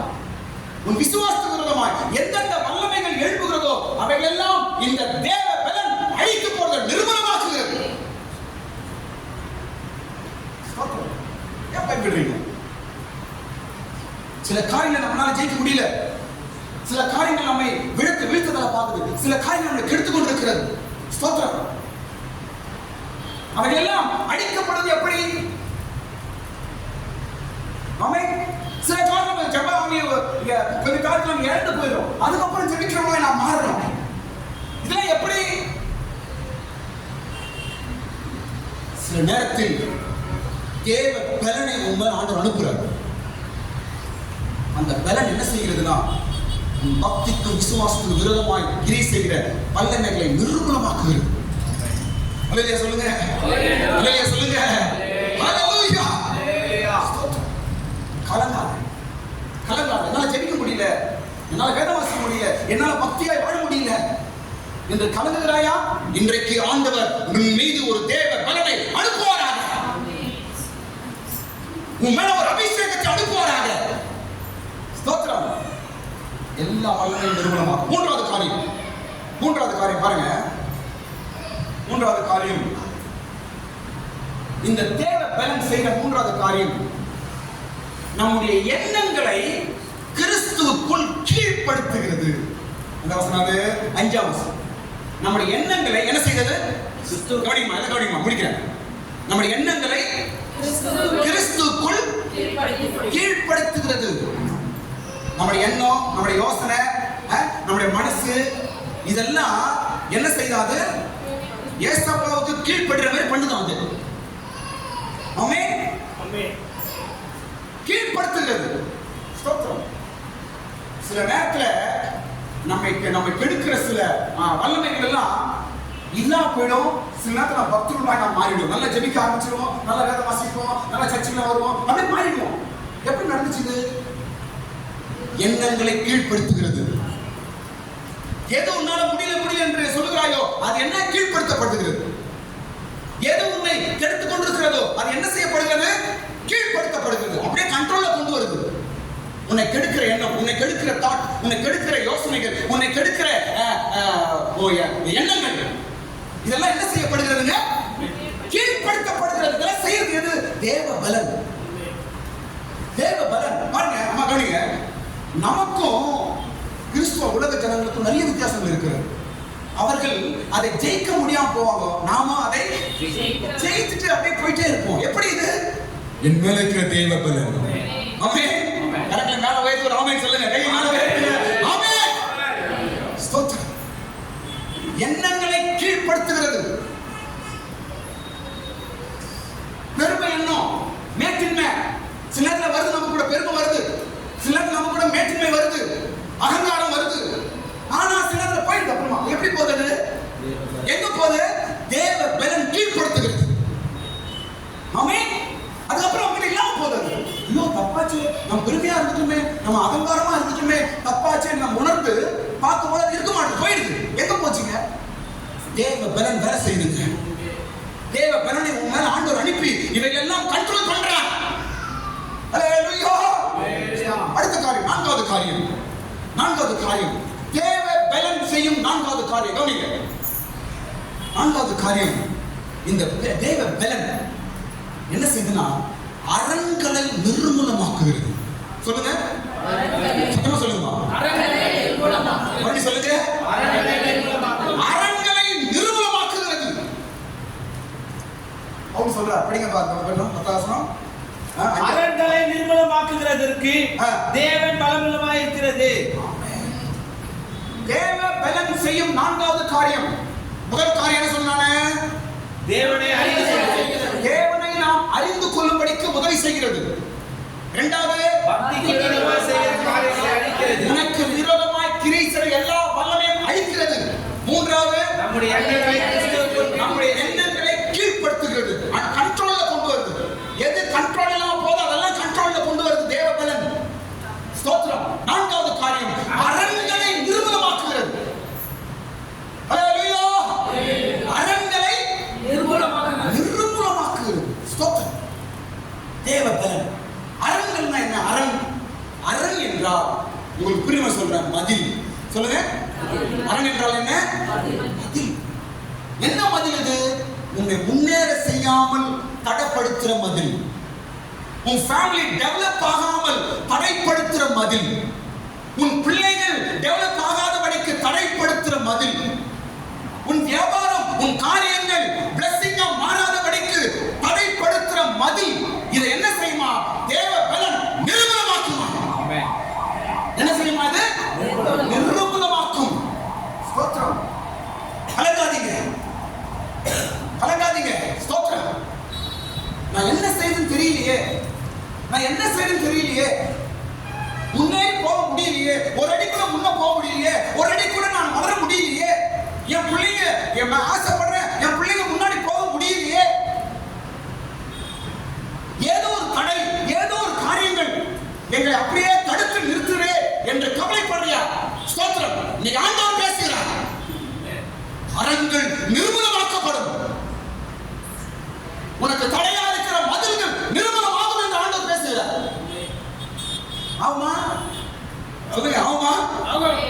உன் விசுவாசத்துக்கு விரோதமாய் எந்தெந்த வல்லமைகள் எழுப்புகிறதோ அவைகள் எல்லாம் இந்த தேவ பலன் அழித்து போடுறது, நிர்மூலமாக்குகிறது. ஏன் பயப்படுறீங்க? சில காரியங்களை நம்மளால ஜெயிக்க முடியல. சில காரியங்கள் நம்மை வீழ்த்ததல பார்க்குது. சில காரியங்கள் நம்மை கெடுத்துக் கொண்டிருக்கிறது. ஸ்தோத்திரம். அவைகள் எல்லாம் அழிக்கப்படுவது எப்படி? ஆமென். சில காரணங்கள் ஜெபமே கொஞ்ச காலத்துல நம்ம இறந்து போயிடும். அதுக்கப்புறம் ஜெபிக்கிறவங்க நாம் மாறணும். இதெல்லாம் எப்படி? சில நேரத்தில் தேவ பலனை உண்மை ஆண்டவர் அனுப்புறார். அந்த பலன் என்ன செய்கிறதுனா பக்திக்கும் விசுவாசத்துக்கும் விரோதமாய் கிரியை செய்கிற வல்லமைகளை நிர்மூலமாக்குகிறது. அல்லேலூயா சொல்லுங்க. அல்லேலூயா சொல்லுங்க. ஹalleluya. கலங்காத. என்னால ஜெபிக்க முடியல, என்னால வேதம் வாசிக்க முடியல, என்னால பக்தியாய் வாழ முடியல என்று கலங்குகிறாயா? இன்றைக்கு ஆண்டவர் உன் மீது ஒரு தேவ பலனை அனுப்புவாராக. உன் மேல ஒரு அபிஷேகத்தை அனுப்புவாராக. ஸ்தோத்திரம். எல்லா வல்லமையும் நிர்மூலமாக. மூன்றாவது காரியம் பாருங்க. மூன்றாவது காரியம், இந்த தேவ பலன் செய்கிற மூன்றாவது காரியம், நம்முடைய எண்ணங்களை கிறிஸ்துவுக்குள் கீழ்ப்படுத்துகிறது. அந்த வசனம் 5ஆம் வசனம். நம்முடைய எண்ணங்களை என்ன செய்கிறது? கவனிமா முடிக்கிறேன். நம்முடைய எண்ணங்களை கிறிஸ்துவுக்குள் கீழ்ப்படுத்துகிறது. நம்முடைய எண்ணம், நம்முடைய யோசனை, நம்முடைய மனசு இதெல்லாம் என்ன செய்யாது? ஏசப்பாவுக்கு கீழ்ப்படுற மாதிரி பண்ணுதான் அது. ஆமென். கீழ்ப்படுத்துகிறது. ஸ்தோத்திரம். சில நேரத்துல நம்மை கெடுக்கிற சில வல்லமைகள் எல்லாம் இல்லா போயிடும். சில நேரத்துல பக்தர்களாக நாம் மாறிடுவோம். நல்லா ஜெபிக்க ஆரம்பிச்சிருவோம், நல்லா வேதம் வாசிப்போம், நல்லா சர்ச்சுக்குள்ள வருவோம், அப்படியே மாறிடுவோம். எப்படி நடந்துச்சு? எண்ணங்களை கீழ்ப்படுத்துகிறது. எது உன்னால முடியல என்று சொல்லுகிறாயோ அது என்ன? கீழ்ப்படுத்தப்படுகிறது. எது உன்னை கெடுத்துக் கொண்டிருக்கிறதோ அது என்ன செய்யப்படுகிறது? கீழ்ப்படுத்தப்படுகிறது. அப்படியே கண்ட்ரோல்ல கொண்டு வருது. உன்னை கெடுக்கிற எண்ணம், உன்னை கெடுக்கிற தாட், உன்னை கெடுக்கிற யோசனைகள், உன்னை கெடுக்கிற எண்ணங்கள் இதெல்லாம் என்ன செய்யப்படுகிறதுங்க? கீழ்ப்படுத்தப்படுகிறது. இதெல்லாம் செய்யறது எது? தேவ பலன். தேவ பலன். பாருங்க, அம்மா கவனிங்க. நமக்கும் கிறிஸ்துவ உலக ஜனங்களுக்கும் நிறைய வித்தியாசங்கள் இருக்கிறது. அவர்கள் அதை ஜெயிக்க முடியாம போவாங்க, நாம அதை ஜெயிச்சுட்டு அப்படியே போயிட்டே இருப்போம். எப்படி இது? என் மேல இருக்கிற தேவ பலன். ஆமென். கரெக்ட்டா மேல வைத்து ஒரு ஆமென் சொல்லுங்க. கை மேல வைத்து ஆமென். ஸ்தோத்திரம். எண்ணங்களை கீழ்ப்படுத்துகிறது. பெருமை எண்ணம், மேட்டின்மை சில நேரத்துல வருது. நமக்கு கூட பெருமை வருது, சில நேரத்துல நமக்கு கூட மேட்டின்மை வருது, அகங்காரம் வருது. ஆனா சில நேரத்துல போயிடுது. அப்புறமா எப்படி போகுது? எங்க போகுது? தேவ பலன் கீழ்ப்படுத்துகிறது. ஆமென். அதுக்கப்புறம் அவங்க இல்லாம போகுது. ஐயோ தப்பாச்சு, நம்ம பெருமையா இருந்துட்டுமே, நம்ம அகங்காரமா இருந்துட்டுமே, தப்பாச்சு நம்ம உணர்ந்து பார்க்கும்போது இருக்க மாட்டேன், போயிடுது. எங்க போச்சுங்க? தேவ பலன் வேலை செய்யுதுங்க. தேவ பலனை உன் மேல ஆண்டவர் அனுப்பி இவைகள் எல்லாம் கண்ட்ரோல் பண்றார். அல்லேலூயா. அடுத்த காரியம், நான்காவது காரியம் தேவ பலன் செய்யும் நான்காவது காரியம். கவனிங்க. நான்காவது காரியம், இந்த தேவ பலன் என்ன செய்யுதுன்னா அரண்களை நிர்மூலமாக்குகிறது. சொல்லுங்க, சத்தமா சொல்லுங்க. மறுபடியும் சொல்லுங்க. அரண்களை அவங்க சொல்றார், படிங்க பாருங்க 10 வசனம். அரண்களை நிர்மூலமாக்குகிறதற்கு தேவன் பலமுள்ளமாய் இருக்கிறது. தேவ பலன் செய்யும் 4வது காரியம். முதல் காரியம் என்ன சொன்னானே? தேவனை அறிந்து கொள்கிறது. தேவனை நாம் அறிந்து கொள்ளும்படிக்கு உதவி செய்கிறது. இரண்டாவது, பக்திக்கு விரோதமாய் செய்கிற காரியங்களை அழிக்கிறது. உனக்கு விரோதமாய் கிரியை செய்கிற எல்லா வல்லமையும் அழிக்கிறது. மூன்றாவது, நம்முடைய எண்ணங்களை கீழ்ப்படுத்துகிறது, கண்ட்ரோல்ல கொண்டு வருது. எது கண்ட்ரோல் இல்லாம போதோ அதெல்லாம் கண்ட்ரோல்ல கொண்டு வருது தேவ பலன். ஸ்தோத்திரம். 4வது காரியம், அரண்களை நிர்மூலமாக்குகிறது. ஹalleluya. அரண்களை நிர்மூலமாக்குகிறது. ஸ்தோத்திரம். தேவ பலன். அரண்கள்னா என்ன? அரண் என்றால் உங்களுக்கு புரியுமா சொல்றேன், மதில். சொல்லுங்க, அரண் என்றால் என்ன? மதில். என்ன மதில் இது? உன்னை முன்னேற செய்யாமல் தடைப்படுத்துற மதில். உன் ஃபேமிலி டெவலப் ஆகாமல் தடைப்படுத்துற மதில். உன் பிள்ளைகள் டெவலப் ஆகாதபடிக்கு தடைப்படுத்துற மதில். உன் வியாபாரம், உன் காரியங்கள் பிளஸிங்கா மாறாதபடிக்கு தடைப்படுத்துற மதில். இதை என்ன செய்யுமா? தேவ பலன் நிர்மூலமாக்குமா. என்ன செய்யுமா? அது நிர்மூலமாக்கும். ஸ்தோத்திரம். கலங்காதீங்க, கலங்காதீங்க. ஸ்தோத்திரம். நான் என்ன செய்யணும்னு தெரியலையே, நான் என்ன செய்யணும்னு தெரியலையே, முன்னேறி போக முடியலையே, ஒரு அடி கூட முன்ன போக முடியலையே, ஒரு அடி கூட நான் வளர முடியலையே, என் பிள்ளைங்க நான் ஆசைப்படுறேன், என் பிள்ளைங்க முன்னாடி போக முடியலையே, ஏதோ ஒரு தடை, ஏதோ ஒரு காரியங்கள் எங்களை அப்படியே தடுத்து நிறுத்துறே என்று கவலைப்படுறியா? ஸ்தோத்திரம். நீ ஆண்டவர் பேசுகிறார். அரண்கள் நிர்மூலமாக்கப்படும். உனக்கு தடையா இருக்கிற மதில்கள் நிர்மூலமாகும் என்று ஆண்டவர் பேசுகிறார். ஆமா, சொல்லுங்க, ஆமா.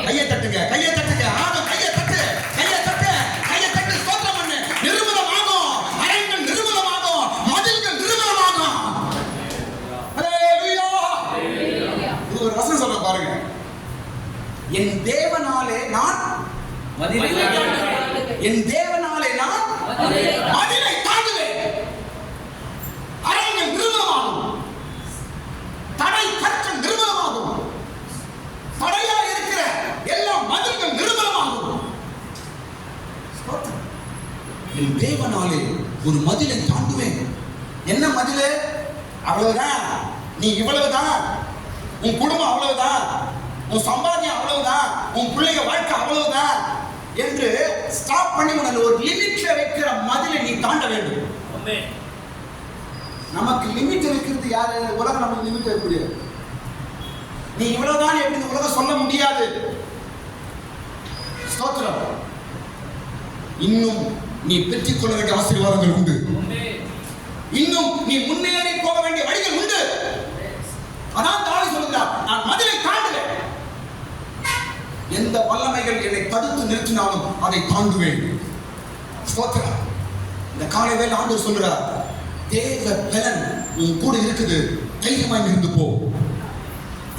கையை தட்டுங்க, கையை தட்டுங்க. ஆமா, கையை தட்டு, கையை தட்டு, கையை தட்டு. ஸ்தோத்திரம் பண்ணு. நிர்மூலமாகும். அரண்கள் நிர்மூலமாகும். மதில்கள் நிர்மூலமாகும். ஹalleluya. இது ஒரு வசனம் சொல்ற பாருங்க. என் தேவனாலே நான் மதிலை என் தேவனாலே நான் மதிலை தாண்டுவேன். அரண்கள் நிர்மூலமாகும். தடை கற்கள் நிர்மூலமாகும். தடையா இருக்கிற எல்லா மதில்கள் நிர்மூலமாகும். என் தேவனாலே ஒரு மதிலை தாண்டுவேன். என்ன மதிலே? அவ்வளவுதான். நீ இவ்வளவுதான். உன் குடும்பம் அவ்வளவுதான். உன் சம்பாத்தியம் அவ்வளவுதான். உன் பிள்ளைங்க வாழ்க்கை அவ்வளவுதான் என்று ஸ்டாப் பண்ணி உனக்கு ஒரு லிமிட்ல வைக்கிற மதிலை நீ தாண்ட வேண்டும். நமக்கு லிமிட் வைக்கிறது யாரு? உலகம் நமக்கு லிமிட் வைக்கக்கூடிய. நீ இவ்வளவுதான் எப்படி இந்த உலகம் சொல்ல முடியாது. ஸ்தோத்திரம். இன்னும் நீ பெற்றுக் கொள்ள வேண்டிய ஆசீர்வாதங்கள் உண்டு. இன்னும் நீ முன்னேறி போக வேண்டிய வழிகள் உண்டு. அதான் தாவீது சொல்கிறார், நான் மதிலை தாண்டுவேன். எந்த வல்லமைகள் என்னை தடுத்து நிறுத்தினாலும் அதை தாண்டுவேன். ஸ்தோத்திரம். இந்த காலை வேளை ஆண்டவர் சொல்கிறார், தேவ பலன் உன் கூட இருக்குது, தைரியமாய் இருந்து போ.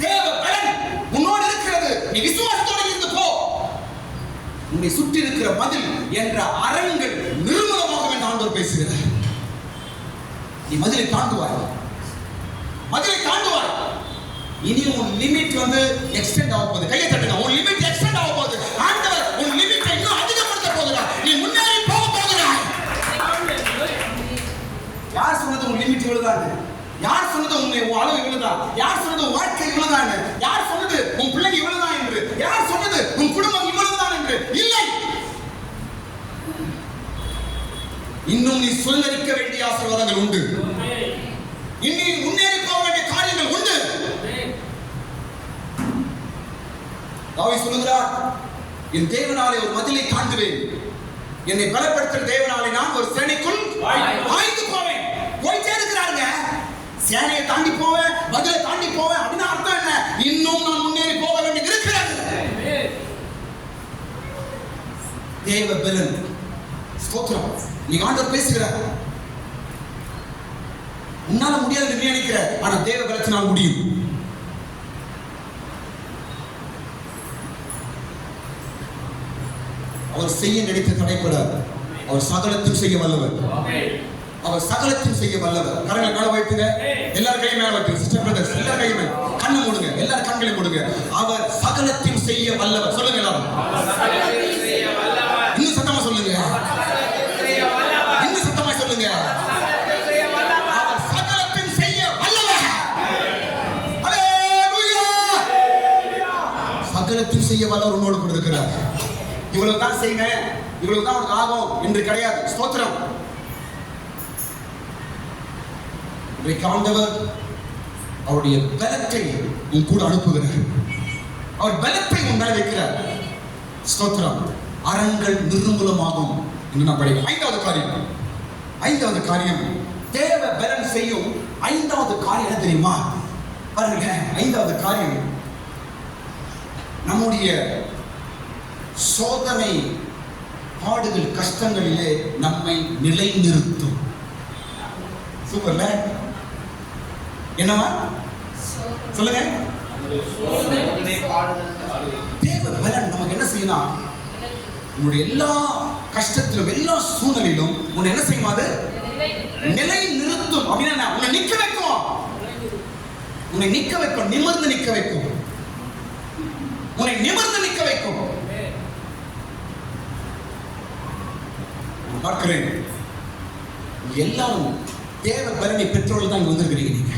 தேவ பலன் உன்னோடு இருக்கிறது, நீ விசுவாசத்தோடு இருந்து போ. உன்னை சுற்றி இருக்கிற மதில் என்ற அரண்கள் நிர்மூலமாக என்று ஆண்டவர் பேசுகிறார். நீ மதிலை தாண்டுவாய், மதிலை தாண்டுவாய். இனி உன் லிமிட் எக்ஸ்டெண்ட் ஆக போகுது. கையை தட்டுங்க. உன் லிமிட் எக்ஸ்டெண்ட் ஆக போகுது. ஆண்டவர் உன் லிமிட்டை இன்னும் அதிகப்படுத்த போகிறார். நீ முன்னேறி போக போகிறாய். யார் சொன்னது உன் லிமிட் இவ்வளவுதான்? யார் சொன்னது உன் அளவு இவ்வளவுதான்? யார் சொன்னது உன் வாழ்க்கை இவ்வளவுதான்? யார் சொன்னது உன் பிள்ளைங்க இவ்வளவுதான் என்று? யார் சொன்னது உன் குடும்பம் இவ்வளவுதான் என்று? இல்லை. இன்னும் நீ சொல்லரிக்க வேண்டிய ஆசீர்வாதங்கள் உண்டு. இன்னும் முன்னேறி போக வேண்டிய காரியங்கள் உண்டு. தாவீது சொல்கிறார், என் தேவனாலே ஒரு மதிலை தாண்டுவேன். என்னை பலப்படுத்துகிற தேவனாலே நான் ஒரு சேனைக்குள் பாய்ந்து போவேன். போயிட்டே இருக்கிறாருங்க. சேனையை தாண்டி போவேன், மதிலை தாண்டி போவேன். அப்படின்னா அர்த்தம் என்ன? இன்னும் நான் முன்னேறி போக வேண்டியது இருக்கிறது. தேவ பலன். ஸ்தோத்திரம். நீங்க ஆண்டவர் பேசுகிறார். உன்னால முடியாது நீ நினைக்கிற, ஆனா தேவ பலத்தினால் முடியும். அவர் செய்ய நினைத்து தடைப்படார். அவர் சகலத்தையும் செய்ய வல்லவர். அவர் சகலத்தையும் செய்ய வல்லவர். கரங்களை மேல வைத்துங்க, எல்லாரும் கை மேல வைத்துங்க. சிஸ்டர் பிரதர்ஸ் எல்லாரும் கை மேல, கண்ணை மூடுங்க, எல்லாரும் கண்களை மூடுங்க. அவர் சகலத்தையும் செய்ய வல்லவர். சொல்லுங்க எல்லாரும், இன்னும் சத்தமா சொல்லுங்க, இன்னும் சத்தமா சொல்லுங்க. அவர் சகலத்தையும் செய்ய வல்லவர். ஹல்லேலூயா. சகலத்தையும் செய்ய வல்லவர் உன்னோடு கூட இருக்கிறார். இவ்வளவுதான் செய்யுங்க, இவ்வளவுதான் உனக்கு ஆகும் என்று கிடையாது. ஸ்தோத்திரம். ஆண்டவர் அவருடைய பலத்தை உன் கூட அனுப்புகிறார். அவர் பலத்தை உன் மேல வைக்கிறார். ஸ்தோத்திரம். அரண்கள் நிர்மூலமாகும் என்று நான் படிக்கிறேன். ஐந்தாவது காரியம் தேவ பலன் செய்யும். ஐந்தாவது காரியம் என்ன தெரியுமா? பாருங்க, ஐந்தாவது காரியம் நம்முடைய சோதனை பாடுகள் கஷ்டங்களிலே நம்மை நிலைநிறுத்தும். சூப்பர்ல, என்னவா சொல்லுங்க. தேவ பலன் நமக்கு என்ன செய்யணும்? உன்னுடைய எல்லா கஷ்டத்திலும் எல்லா சூழ்நிலையிலும் உன்னை என்ன செய்யும்? அது நிலை நிறுத்தும். அப்படின்னா உன்னை நிக்க வைக்கும், உன்னை நிக்க வைக்கும், நிமிர்ந்து நிக்க வைக்கும், உன்னை நிமிர்ந்து நிக்க வைக்கும். பார்க்கிறேன் எல்லாரும் தேவ பலனை பெற்றோர்கள் தான் இங்க வந்திருக்கிறீங்க. நீங்க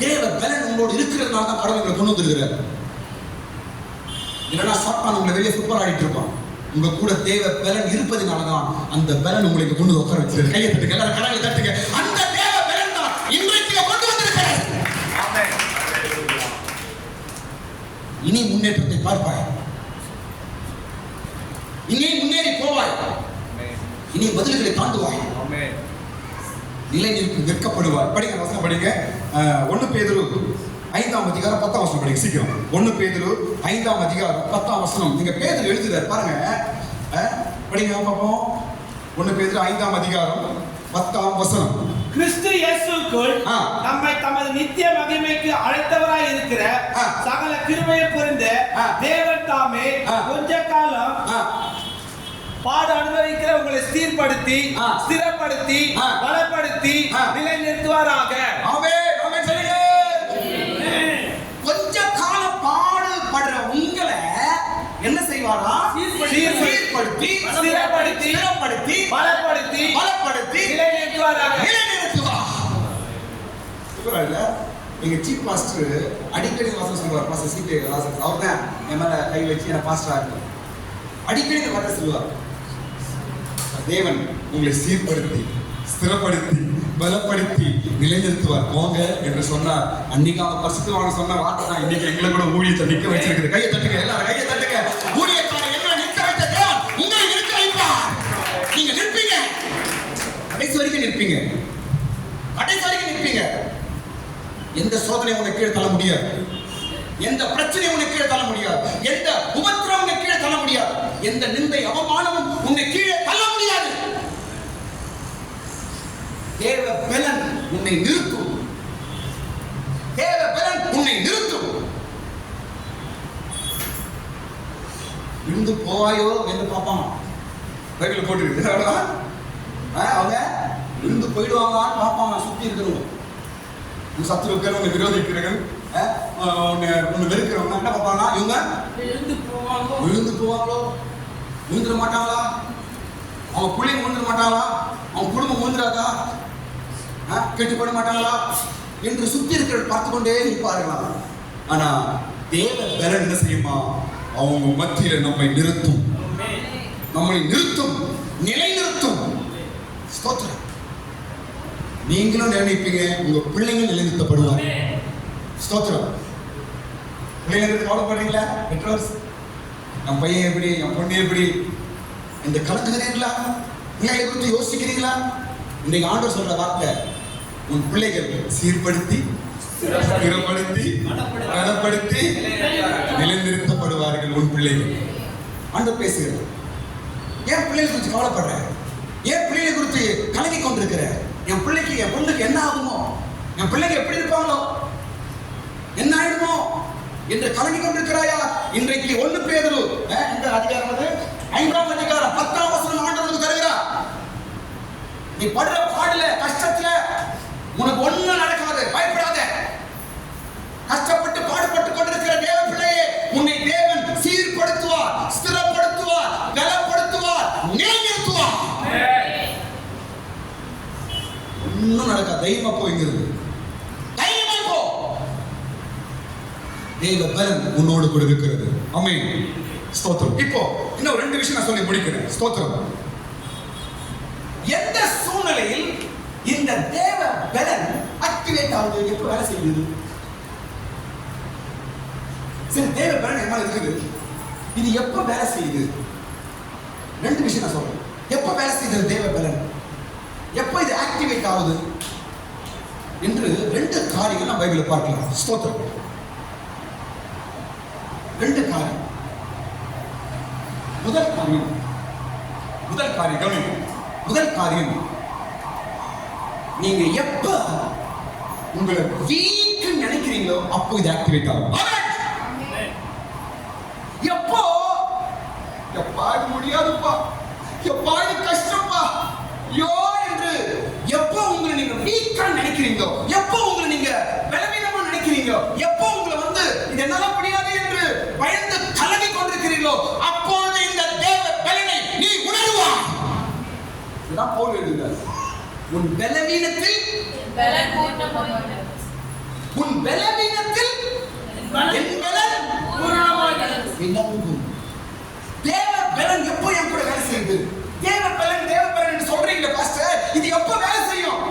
தேவ பலன் உங்களோடு இருக்கிறதுனால தான் கடவுள் உங்களை கொண்டு வந்திருக்கிறார். இல்லைன்னா சாத்தான் உங்களை வெளியே சூப்பர் ஆடிட்டு இருப்பான். உங்க கூட தேவ பலன் இருப்பதனாலதான் அந்த பலன் உங்களுக்கு கொண்டு உட்கார வச்சிருக்கு. கையை தட்டுங்க, எல்லாரும் கடவுளை தட்டுங்க. அந்த தேவ பலன் தான் இன்றைக்கு கொண்டு வந்திருக்கிறார். இனி முன்னேற்றத்தை பார்ப்பாய், இனி முன்னேறி போவாய், இனி பதில்களை தாண்டுவாய், நிலை நிற்கப்படுவார். படிங்க, வசனம் படிங்க. 1 பேதுரு 5ஆம் அதிகாரம் 10ஆம் வசனம் படிங்க சீக்கிரம். 1 பேதுரு 5ஆம் அதிகாரம் 10ஆம் வசனம். நீங்க பேதுரு எழுதுறார் பாருங்க, படிங்க பாப்போம். 1 பேதுரு 5ஆம் அதிகாரம் 10ஆம் வசனம். கிறிஸ்து இயேசுக்குள் நம்மை தமது நித்திய மகிமைக்கு அழைத்தவராய் இருக்கிற சகல கிருபையை புரிந்த தேவன் தாமே கொஞ்ச காலம் பாடு அனுபவிக்கிற உங்களை சீர்படுத்தி ஸ்திரப்படுத்தி பலப்படுத்தி நிலை நிறுத்துவாராக. கொஞ்ச கால பாடுபடுற உங்களை என்ன செய்வாரா? சீர்படுத்தி ஸ்திரப்படுத்தி பலப்படுத்தி நிலை நிறுத்துவாராக. எங்க சீஃப் பாஸ்டர் அடிக்கடி வாசல் சொல்லுவார். பாஸ்டர் சீபி வாசல் அவர் தான் என் மேல கை வச்சு என்ன பாஸ்டர் ஆகும். அடிக்கடி இந்த வார்த்தை சொல்லுவார், தேவன் உங்களை சீர்படுத்தி ஸ்திரப்படுத்தி பலப்படுத்தி நிலைநிறுத்துவார் போங்க என்று சொன்னார். அன்னைக்கு அவங்க பரிசுத்தவான் சொன்ன வார்த்தை தான் இன்னைக்கு எங்களை கூட ஊழியத்தை நிக்க வச்சிருக்குது. கையை தட்டுங்க, எல்லாரும் கையை தட்டுங்க. ஊழியக்காரர் எங்களை நிற்க வைத்த தேவன் உங்களை நிற்க வைப்பார். நீங்க நிற்பீங்க, கடைசி வரைக்கும் நிற்பீங்க, கடைசி வரைக்கும் நிற்பீங்க. எந்த சோதனை உங்களை கீழே தள்ள முடியாது, எந்த பிரச்சனை உன்னை கீழே தள்ள முடியாது, எந்த உபத்திரம் உன்னை கீழே தள்ள முடியாது, எந்த நிந்தை அவமானமும் உன்னை கீழே தள்ள முடியாது. தேவ பலன் உன்னை நிறுத்தும், தேவ பலன் உன்னை நிறுத்தும். இருந்து போவாயோ என்று பார்ப்பான். பைபிள் போட்டுருக்கு, அவங்க இருந்து போயிடுவாங்களான்னு பார்ப்பாங்க. சுத்தி இருக்கிறவங்க, சத்துருக்கள், உங்க விரோதிக்கிறவர்கள், ஒண்ணு வெறுக்கிறவங்க என்ன பார்ப்பாங்கன்னா, இவங்க விழுந்து போவாங்களோ, விழுந்துட மாட்டாங்களா, அவங்க பிள்ளைங்க விழுந்துட மாட்டாங்களா, அவங்க குடும்பம் விழுந்துடாதா, கெட்டு போட மாட்டாங்களா என்று சுத்தி இருக்கிற பார்த்து கொண்டே இருப்பார்களாம். ஆனா தேவ பலன் என்ன செய்யுமா? அவங்க மத்தியில நம்மை நிறுத்தும், நம்மை நிறுத்தும், நிலை நிறுத்தும். ஸ்தோத்திரம். நீங்களும் நினைப்பீங்க, உங்க பிள்ளைங்க நிலைநிறுத்தப்படுவாங்க. ஸ்தோத்திரம். பிள்ளைங்களுக்கு கவலைப்படுறீங்களா? பெற்றோர்ஸ், என் பையன் எப்படி, என் பொண்ணு எப்படி இந்த கலந்துகிறீங்களா? பிள்ளைகளை குறித்து யோசிக்கிறீங்களா? இன்றைக்கு ஆண்டவர் சொல்ற வார்த்தை, உன் பிள்ளைகள் சீர்படுத்தி ஸ்திரப்படுத்தி பலப்படுத்தி நிலைநிறுத்தப்படுவார்கள். உன் பிள்ளைகள் ஆண்டவர் பேசுகிறார். ஏன் பிள்ளைகளை குறித்து கவலைப்படுற? ஏன் பிள்ளைகளை குறித்து கலங்கி கொண்டிருக்கிற? என் பிள்ளைக்கு, என் பொண்ணுக்கு என்ன ஆகுமோ, என் பிள்ளைங்க எப்படி இருப்பாங்களோ, என்ன ஆயிடுமோ என்று கலங்கி கொண்டிருக்கிறாயா? இன்றைக்கு 1 பேதுரு இந்த அதிகாரம் 5ஆம் அதிகாரம் 10ஆம் வசனம் ஆண்டவருக்கு தருகிறார். நீ படுற பாடுல கஷ்டத்துல உனக்கு ஒண்ணும் நடக்காது, பயப்படாத. கஷ்டப்பட்டு பாடுபட்டு கொண்டிருக்கிற தேவ பிள்ளையே, உன்னை தேவன் சீர்படுத்துவார், ஸ்திரப்படுத்துவார், பலப்படுத்துவார், நிலைநிறுத்துவார். ஒண்ணும் நடக்காது, தைரியமா போய்ங்கிறது. தைரியமா போ, தேவ பலன் உன்னோடு கூட இருக்கிறது. ஆமென். ஸ்தோத்திரம். இப்போ இன்னும் 2 விஷயம் நான் சொல்லி முடிக்கிறேன். ஸ்தோத்திரம். எந்த சூழ்நிலையில் இந்த தேவ பலன் ஆக்டிவேட் ஆகுது, எப்ப வேலை செய்யுது? சரி, தேவ பலன் என்ன இருக்குது, இது எப்ப வேலை செய்யுது? 2 விஷயம் நான் சொல்றேன். எப்ப வேலை செய்யுது தேவ பலன், எப்ப இது ஆக்டிவேட் ஆகுது என்று 2 காரியங்கள் நாம் பைபிள்ல பார்க்கலாம். ஸ்தோத்திரம். 2 காரியம். முதல் காரியம் கவனிங்க. முதல் காரியம், நீங்க எப்ப உங்களை வீக் நினைக்கிறீங்களோ அப்போ இது ஆக்டிவேட் ஆகும். எப்போ எப்பா இது முடியாதுப்பா, எப்பா இது கஷ்டப்பா, யோ என்று எப்போ உங்களை நீங்க வீக்கா நினைக்கிறீங்களோ, எப்போ உங்களை நீங்க பலவீனமா நினைக்கிறீங்களோ, எப்போ உங்களை இது என்னால முடியாது என்று பயந்து கலங்கி கொண்டிருக்கிறீர்களோ, அப்போது இந்த தேவ பலனை நீ உணருவாய். இதுதான் பவுல் எழுதுகிறார். உன் பலவீனத்தில் உன் பலவீனத்தில் என் பலன் விளங்கும். தேவ பலன் எப்போ என் கூட வேலை செய்யுது? தேவ பலன் என்று சொல்றீங்களே பாஸ்டர், இது எப்போ வேலை செய்யும்?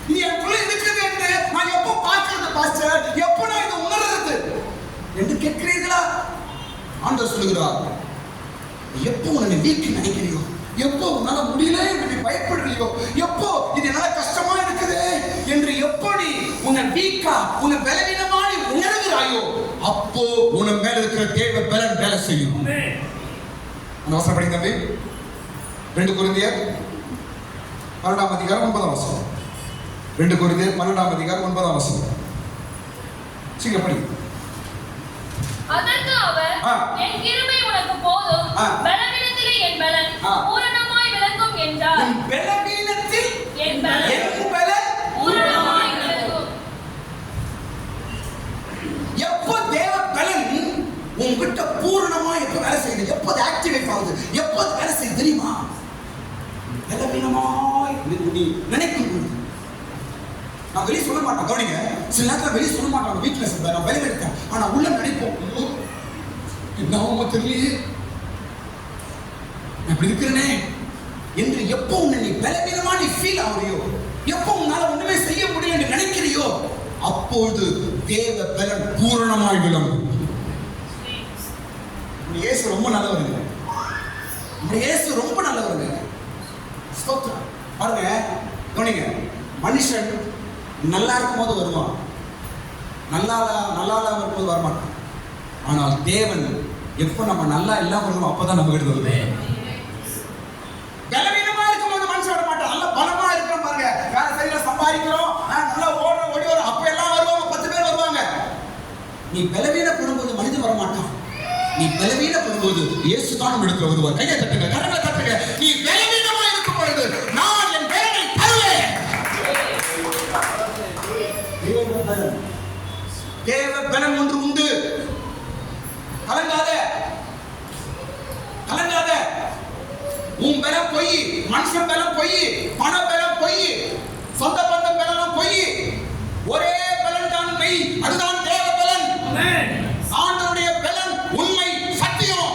இது எனக்குள்ள இருக்குது என்று நான் எப்போ பார்க்கிறது பாஸ்டர், எப்போ நான் இதை உணர்றது என்று கேட்கிறீர்களா? ஆண்டவர் சொல்லுகிறார், எப்போ உன்னை வீக் நினைக்கிறியோ, எப்போ உன்னால முடியல என்று நீ பயப்படுறியோ, எப்போ இது என்னால கஷ்டமா இருக்குது என்று எப்போ நீ உன்னை வீக்கா உன்னை பலவீனமா நீ உணர்கிறாயோ, அப்போ உன் மேல இருக்கிற தேவ பலன் வேலை செய்யும். அவசரப்படி தம்பி. 2 கொரிந்தியர் 12ஆம் அதிகாரம் 9ஆம் வசனம். 2 கொரிந்தியர் 12ஆம் அதிகாரம் 9ஆம் வசனம். சீக்கிரம் படி. அதற்கு அவர், என் கிருபை உனக்கு போதும், பலவீனத்திலே என் பலன் பூரணமாய் விளங்கும் என்றார். உன் பலவீனத்தில் என் பலன் பூரணமாய் விளங்கும். எப்போ தேவ பலன் உன்கிட்ட பூரணமா எப்ப வேலை செய்யுது, எப்போ ஆக்டிவேட் ஆகுது, எப்போ வேலை செய்யுது தெரியுமா? பலவீனமாய் நீ நினைக்கும் போது. நான் வெளியே சொல்ல மாட்டேன், கவனிங்க. சில நேரத்தில் வெளியே சொல்ல மாட்டேன், வீக்னஸ் நான் வெளியே எடுத்தேன், ஆனா உள்ள நினைப்போம், என்ன தெரியலையே அப்படி இருக்கிறனே என்று எப்போ உன்னை நீ பலவீனமா நீ ஃபீல் ஆகுறியோ, எப்போ உன்னால ஒண்ணுமே செய்ய முடியல என்று நினைக்கிறியோ, அப்பொழுது தேவ பலன் பூரணமாய் விளங்கும். இயேசு ரொம்ப நல்லவருங்க. இயேசு ரொம்ப நல்லவருங்க. ஸ்தோத்திரம். பாருங்க, கவனிங்க. மனுஷன் நல்லா இருக்கும்போது வருவான், நல்லா இருக்கும்போது வரமாட்டான். ஆனால் தேவன் எப்போ நம்ம நல்லா இல்லாம வருவோம் அப்பதான் நம்ம கிட்ட வருவேன். பலவீனமா இருக்கும்போது மனுஷன் வர மாட்டான். நல்லா பலமா இருக்கிறோம் பாருங்க, வேற சைடுல சம்பாதிக்கிறோம், நல்லா ஓடி வரும், அப்ப எல்லாம் வருவாங்க, 10 பேர் வருவாங்க. நீ பலவீனப்படும்போது மனிதன் வரமாட்டான். நீ பலவீனப்படும்போது இயேசு தான் நம்ம இடத்துல வருவார். கையை தட்டுங்க, கரங்களை தட்டுங்க. நீ பலவீனமா இருக்கும் பொழுது நான் என் பலனை தருவேன். தேவ பலன் ஒன்று உண்டு. கலங்காத. உன் பலம் பொய், மனுஷன் பலம் பொய், பண பலம் பொய், சொந்த பந்தம் பலம் பொய். ஒரே பலன் தான் மெய், அதுதான் தேவ பலன். ஆண்டவருடைய பலன் உண்மை, சத்தியம்.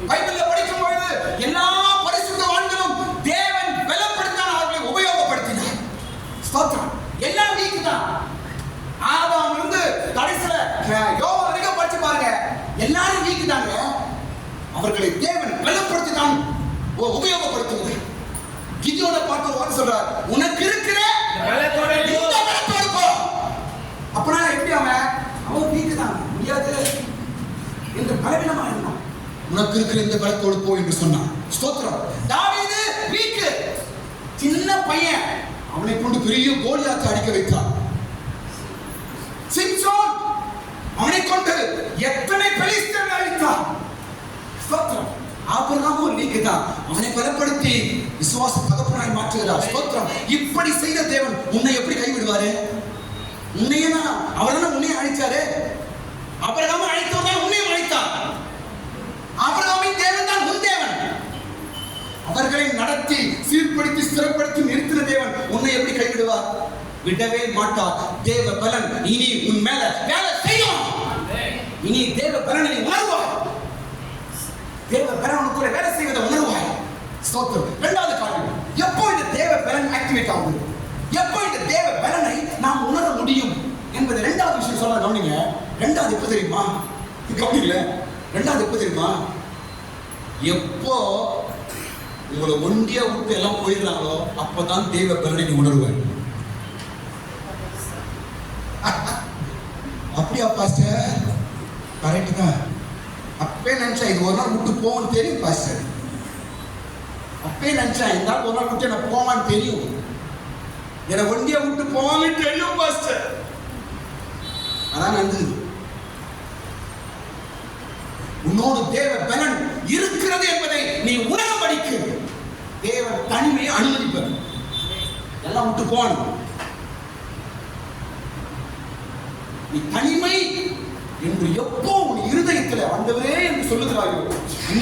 பைபிள்ல படிக்கும் பொழுது எல்லா பரிசுத்தவான்களும் தேவன் பலப்படுத்தினார், அவர்களை உபயோகப்படுத்தினார். ஸ்தோத்திரம். எல்லாம் வீக் தான். ஆதாம் இருந்து கடைசில யோபு வரைக்கும் படிச்சு பாருங்க, எல்லாரும் வீக் தாங்க. அவர்களை தேவன் பலப்படுத்தி தான் உபயோகப்படுத்துகிறார். கிதியோனை பார்த்து ஒரு வார்த்தை சொல்றார், உனக்கு இருக்கிற இந்த பலத்தோடு போ. அப்பனா எப்படி அவன் வீக் தான், முடியாது என்று பலவீனமா இருந்தான். உனக்கு இருக்கிற இந்த பலத்தோடு போ என்று சொன்னான். ஸ்தோத்திரம். தாவீது வீக், சின்ன பையன், அவனை கொண்டு பெரிய கோலியாத்தை அடிக்க வைத்தான். சிம்சோன், அவனை கொண்டு எத்தனை பெலிஸ்தரை அழித்தான். ஸ்தோத்திரம். ஆபிரகாம் ஒரு வீக்கு தான் அவனை பலப்படுத்தி விசுவாச தகப்பனாய் மாற்றுகிறார். ஸ்தோத்திரம். இப்படி செய்த தேவன் உன்னை எப்படி கைவிடுவாரு? உன்னையா அவர்தான் உன்னை அழைச்சாரு. ஆபிரகாமை அழைத்தவன் உன்னையும் அழைத்தார். ஆபிரகாமின் தேவன் தான் உன் தேவன். அவர்களை நடத்தி சீர்படுத்தி ஸ்திரப்படுத்தி நிறுத்தின தேவன் உன்னை எப்படி கைவிடுவார்? விடவே மாட்டார். தேவ பலன் இனி உன் மேல வேலை செய்யும். இனி தேவ பலனை உணர்வாய். தேவ பலன் உனக்குள்ள வேலை செய்வதை உணர்வாய். ஸ்தோத்திரம். இரண்டாவது காரியம், எப்போ இந்த தேவ பலன் ஆக்டிவேட் ஆகுது, எப்போ இந்த தேவ பலனை நாம் உணர முடியும் என்பது இரண்டாவது விஷயம் சொல்ல கவனிங்க. இரண்டாவது எப்போ தெரியுமா? கவனிக்கல. இரண்டாவது எப்போ தெரியுமா? எப்போ உங்களை ஒண்டியா விட்டு எல்லாம் போயிடுறாங்களோ அப்பதான் தேவ பலனை நீ உணர்வாய். அப்படியா பாஸ்டர்? கரெக்ட் தான். அப்பே நினைச்சா இது ஒரு நாள் விட்டு போவோம்னு தெரியும் பாஸ்டர். அப்பே நினைச்சா இந்த ஒரு நாள் விட்டு என்ன போவான்னு தெரியும். என்னை ஒண்டியா விட்டு போவான்னு தெரியும் பாஸ்டர். அதான் வந்து உன்னோடு தேவ பலன் இருக்கிறது என்பதை நீ உணரபடிக்கு தேவன் தனிமையை அனுமதிப்பார். எல்லாம் விட்டு போகணும். நீ தனிமை என்று எப்போ உன் இருதயத்தில் ஆண்டவரே என்று சொல்லுகிறாயோ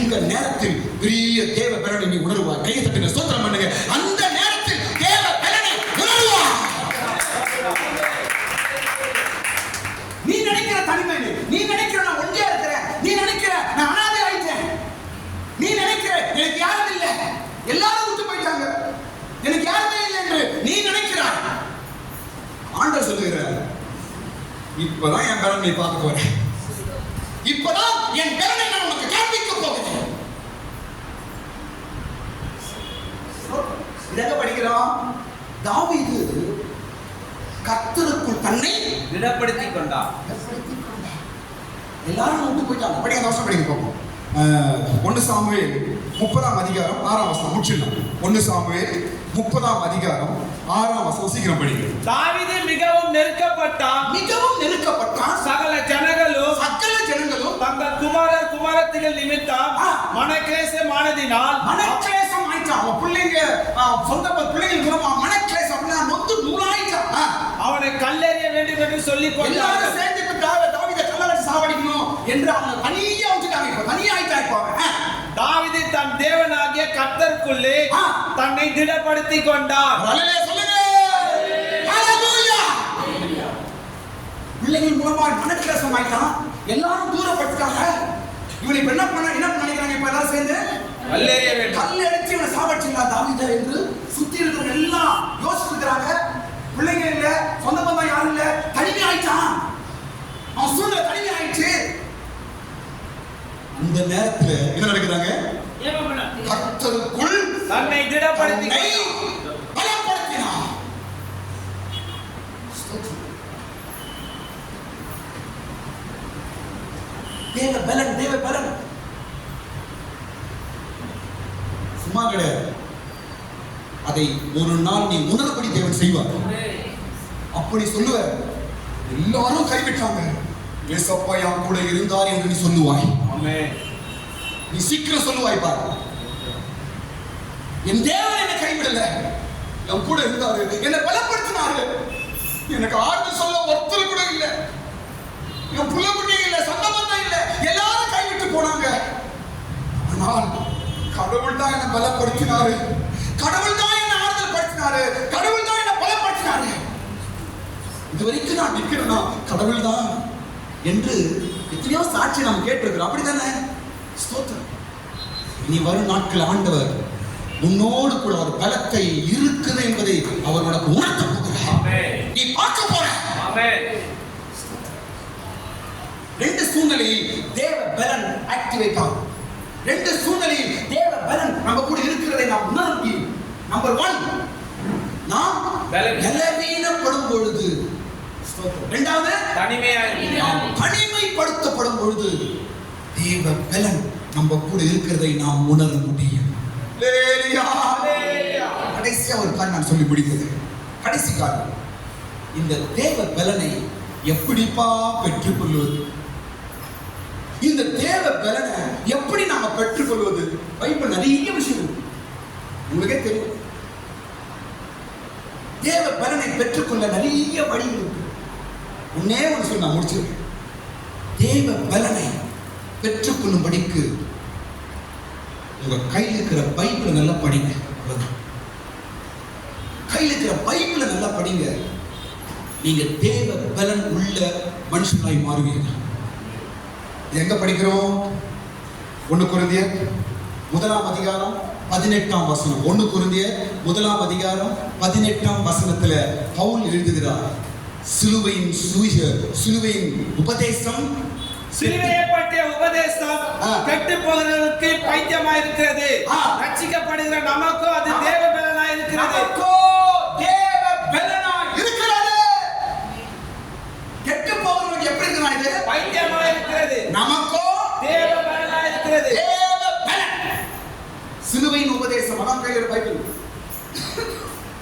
இந்த நேரத்தில் பெரிய தேவ பலனை நீ உணர்வாய். கையை தட்டுங்க, ஸ்தோத்திரம் பண்ணுங்க. அந்த நேரத்தில் தேவ பலனை உணர்வாய். நீ நினைக்கிற தனிமை, நீ நினைக்கிற நான் ஒண்டியா இருக்கிறேன், நீ நினைக்கிற நான் அனாதை ஆயிட்டேன், நீ நினைக்கிற எனக்கு யாரும் இல்லை, எல்லாரும் விட்டு போயிட்டாங்க, எனக்கு யாருமே இல்லை என்று நீ நினைக்கிறாய். ஆண்டவர் சொல்லுகிறார், இப்பதான் என் பலனை பார்க்க போறேன். இப்பதான் என் பலனை நான் உனக்கு காண்பிக்க போகிறேன். இதாக படிக்கிறோம். தாவீது கர்த்தருக்குள் தன்னை திடப்படுத்திக் கொண்டார். எல்லாரும் விட்டு போயிட்டாங்க. படிக்க தோஷம் படிக்க போகும். 1 சாமுவேல் 30ஆம் அதிகாரம் 6ஆம் வசனம் முடிச்சிடலாம். 1 சாமுவேல் 30ஆம் அதிகாரம் 6ஆம் வசனம் சீக்கிரம் படிங்க. தாவீது மிகவும் நெருக்கப்பட்டான். சகல ஜனங்களும் தங்கள் குமாரர் குமாரத்திகள் நிமித்தம் மனக்லேசமானதினால் மனக்லேசம் ஆயிட்டான். அவன் பிள்ளைங்க சொந்த பிள்ளைகள் மூலமா மனக்லேசம் அப்படின்னா நொந்து நூலாயிட்டான். அவனை கல்லெறிய வேண்டும் என்று சொல்லி எல்லாரும் சேர்ந்து தாவீதை கல்லறை சாவடிக்கணும் என்று அவங்க தனியா விட்டுட்டாங்க. இப்ப தனியா ஆயிட்டா. இப்போ தாவீது தன் தேவனாகிய கர்த்தருக்குள்ளே தன்னை திடப்படுத்திக் கொண்டார். பிள்ளைகள் மூலமா மனக்லேசம் ஆயிட்டான். எல்லாரும் தூரப்பட்டாங்க. இவனை என்ன நினைக்கிறாங்க? இப்ப எல்லாரும் சேர்ந்து கல்லெறிய வேண்டும், கல்லெறிச்சு இவனை சாவடிச்சிடலாம் தாவீதை என்று சுத்தி இருக்கிறவங்க எல்லாம் யோசிச்சுக்கிறாங்க. பிள்ளைங்க இல்ல, சொந்த பந்தம் யாரும் இல்ல, தனிமை ஆயிட்டான். அவன் சூழ்நிலை தனிமை ஆயிடுச்சு. அந்த நேரத்துல என்ன நடக்குறாங்க? கர்த்தருக்குள் தன்னை திடப்படுத்தி பலப்படுத்தினான். தேவ பலன் சும்மா கிடையாது. அதை ஒரு நாள் நீ உணர்படி தேவன் செய்வார். அப்படி சொல்லுவ. எல்லாரும் கைவிட்டாங்க. ஏசப்பா என் கூட இருந்தார் என்று நீ சொல்லுவாய். நீ சீக்கிரம் சொல்லுவாய். பாரு, என் தேவன் என்னை கைவிடல, என் கூட இருந்தாரு, என்னை பலப்படுத்தினாரு. எனக்கு ஆறுதல் சொல்ல ஒருத்தர் கூட இல்லை, என் புள்ள குட்டி இல்லை, சொந்த பந்தம் இல்லை, எல்லாரும் கைவிட்டு போனாங்க. ஆனால் கடவுள் தான் என்னை பலப்படுத்தினாரு, கடவுள் தான் என்னை ஆறுதல் படுத்தினாரு, கடவுள் தான் என்னை பலப்படுத்தினாரு. இதுவரைக்கும் நான் நிற்கிறேன்னா கடவுள் தான் என்று எத்தனையோ சாட்சி நாம் கேட்டிருக்கிறோம். அப்படித்தானே? ஸ்தோத்திரம். இனி வரும் நாட்கள் ஆண்டவர் உன்னோடு கூட ஒரு பலத்தை இருக்குது என்பதை அவர் உனக்கு உணர்த்த போகிறார். நீ பார்க்க போற. ரெண்டு சூழ்நிலையில் தேவ பலன் ஆக்டிவேட் ஆகும். ரெண்டு சூழ்நிலையில் தேவ பலன் நம்ம கூட இருக்கிறதை நாம் உணர முடியும். நம்பர் 1, நாம் பலவீனப்படும் பொழுது. இரண்டாவது, தனிமைப்படுத்தப்படும் பொழுது தேவ பலன் நம்ம கூட இருக்கிறதை நாம் உணர முடியும். கடைசியா ஒரு காரணம் நான் சொல்லி முடிக்கிறது. கடைசி காரணம், இந்த தேவ பலனை எப்படிப்பா பெற்றுக்கொள்வது? இந்த தேவ பலனை எப்படி நாம பெற்றுக்கொள்வது? பைபிள் நிறைய விஷயம் இருக்கு. உங்களுக்கே தெரியும். தேவ பலனை பெற்றுக்கொள்ள நிறைய வழி இருக்கு. ஒன்னே ஒன்று சொல்லி நான் முடிச்சிருக்கேன். தேவ பலனை பெற்றுக்கொள்ளும்படிக்கு உங்க கையில் இருக்கிற பைபிளை நல்லா படிங்க. கையில் இருக்கிற பைபிளை நல்லா படிங்க. நீங்க தேவ பலன் உள்ள மனுஷனாய் மாறுவீர்கள். எங்க படிக்கிறோம்? 1 கொரிந்தியர் 1ஆம் அதிகாரம் 18ஆம் வசனம். 1 கொரிந்தியர் 1ஆம் அதிகாரம் 18ஆம் வசனத்துல பவுல் எழுதுகிறார், சிலுவையின் உபதேசம், சிலுவையை பற்றிய உபதேசம் கெட்டு போகிறவர்களுக்கு பைத்தியமாய் இருக்கிறது. ரட்சிக்கப்படுகிற நமக்கோ அது தேவ பலனாய் இருக்கிறது. கெட்டு போகிறவர்களுக்கு எப்படி இருக்கிறது? பைத்தியமாய் இருக்கிறது. நமக்கோ தேவ பலனாய் இருக்கிறது. சிலுவையின் உபதேசம். அதான் கையில் பைபிள்.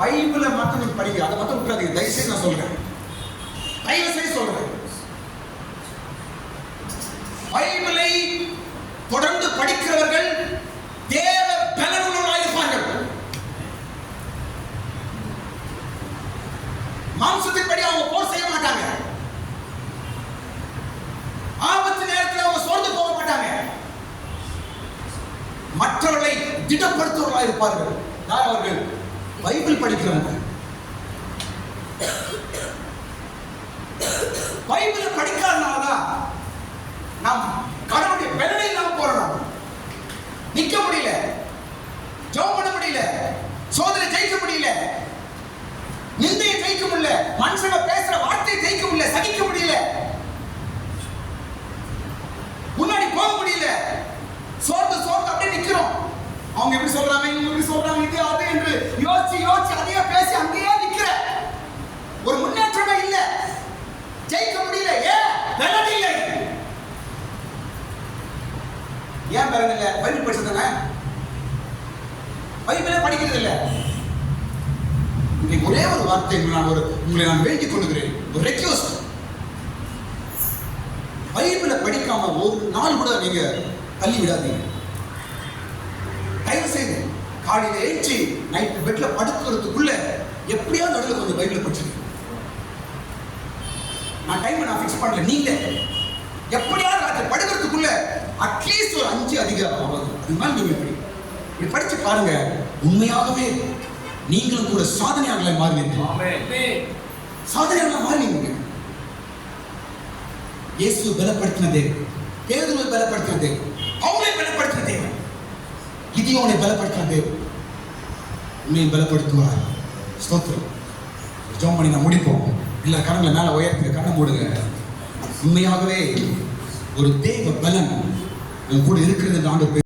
பைபிளை மட்டும் நீங்க படிங்க, அதை மட்டும் விட்டுறாதீங்க. தயவுசெய்து நான் சொல்றேன், தயவுசெய்து சொல்றேன். பைபிளை தொடர்ந்து படிக்கிறவர்கள் தேவ பலனுள்ளவர்களாக இருப்பார்கள். மாம்சத்தின்படி அவங்க போர் செய்ய மாட்டாங்க. ஆபத்து நேரத்தில் அவங்க சோர்ந்து போக மாட்டாங்க. மற்றவர்களை திடப்படுத்துவர்களாக இருப்பார்கள். யார் அவர்கள்? பைபிள் படிக்கிறவங்க. பைபிளை படிக்காதனாலதான் நாம் கடவுளுடைய பலனை நாம் போறோம். நிக்க முடியல, ஜெபம் பண்ண முடியல, சோதனை ஜெயிக்க முடியல, நிந்தையை ஜெயிக்க முடியல, மனுஷங்க பேசுற வார்த்தையை ஜெயிக்க முடியல, சகிக்க முடியல, முன்னாடி போக முடியல, சோர்ந்து அப்படியே நிக்கிறோம். அவங்க எப்படி சொல்றாங்க, இவங்க எப்படி சொல்றாங்க, இது அது என்று யோசிச்சு அதையே பேசி அங்கேயே நிக்கிற. ஒரு முன்னேற்றமே இல்ல, ஜெயிக்க முடியல. ஏன்? பலன் இல்லை. ஏன் பலன் இல்லை? பைபிள் படிச்சதானே? பைபிளே படிக்கிறது இல்லை. இன்னைக்கு ஒரே ஒரு வார்த்தை உங்களை நான் வேண்டிக் கொள்கிறேன், ஒரு ரெக்வெஸ்ட். பைபிளை படிக்காம ஒரு நாள் கூட நீங்க தள்ளி விடாதீங்க. தயவு செய்து காலையில எழுச்சி நைட் பெட்ல படுக்கிறதுக்குள்ள எப்படியாவது நடுவில் கொஞ்சம் பைபிளை படிச்சுங்க. நான் டைம் ஃபிக்ஸ் பண்ணல, நீங்க எப்படியாவது ராத்திரி படுக்கிறதுக்குள்ள அட்லீஸ்ட் ஒரு 5 அதிகாரம் அது மாதிரி நீங்க இப்படி படிச்சு பாருங்க. உண்மையாகவே நீங்களும் கூட சாதனையாளர்களாய் மாறுவீர்கள். சாதனையாளர்களாய் மாறுவீங்க. இயேசு பலப்படுத்தின தேவன், பேதுருவை பலப்படுத்தின தேவன், அவங்களை பலப்படுத்தின தேவன், கிதியோனை பலப்படுத்தின தேவன் உன்னை பலப்படுத்துவார். ஸ்தோத்திரம். ஜெபம் பண்ணி நான் முடிப்போம். இல்ல கரங்களை மேல உயர்த்துங்க, கண்ணை மூடுங்க. உண்மையாகவே ஒரு தேவ பலன் உன் கூட இருக்கிறது.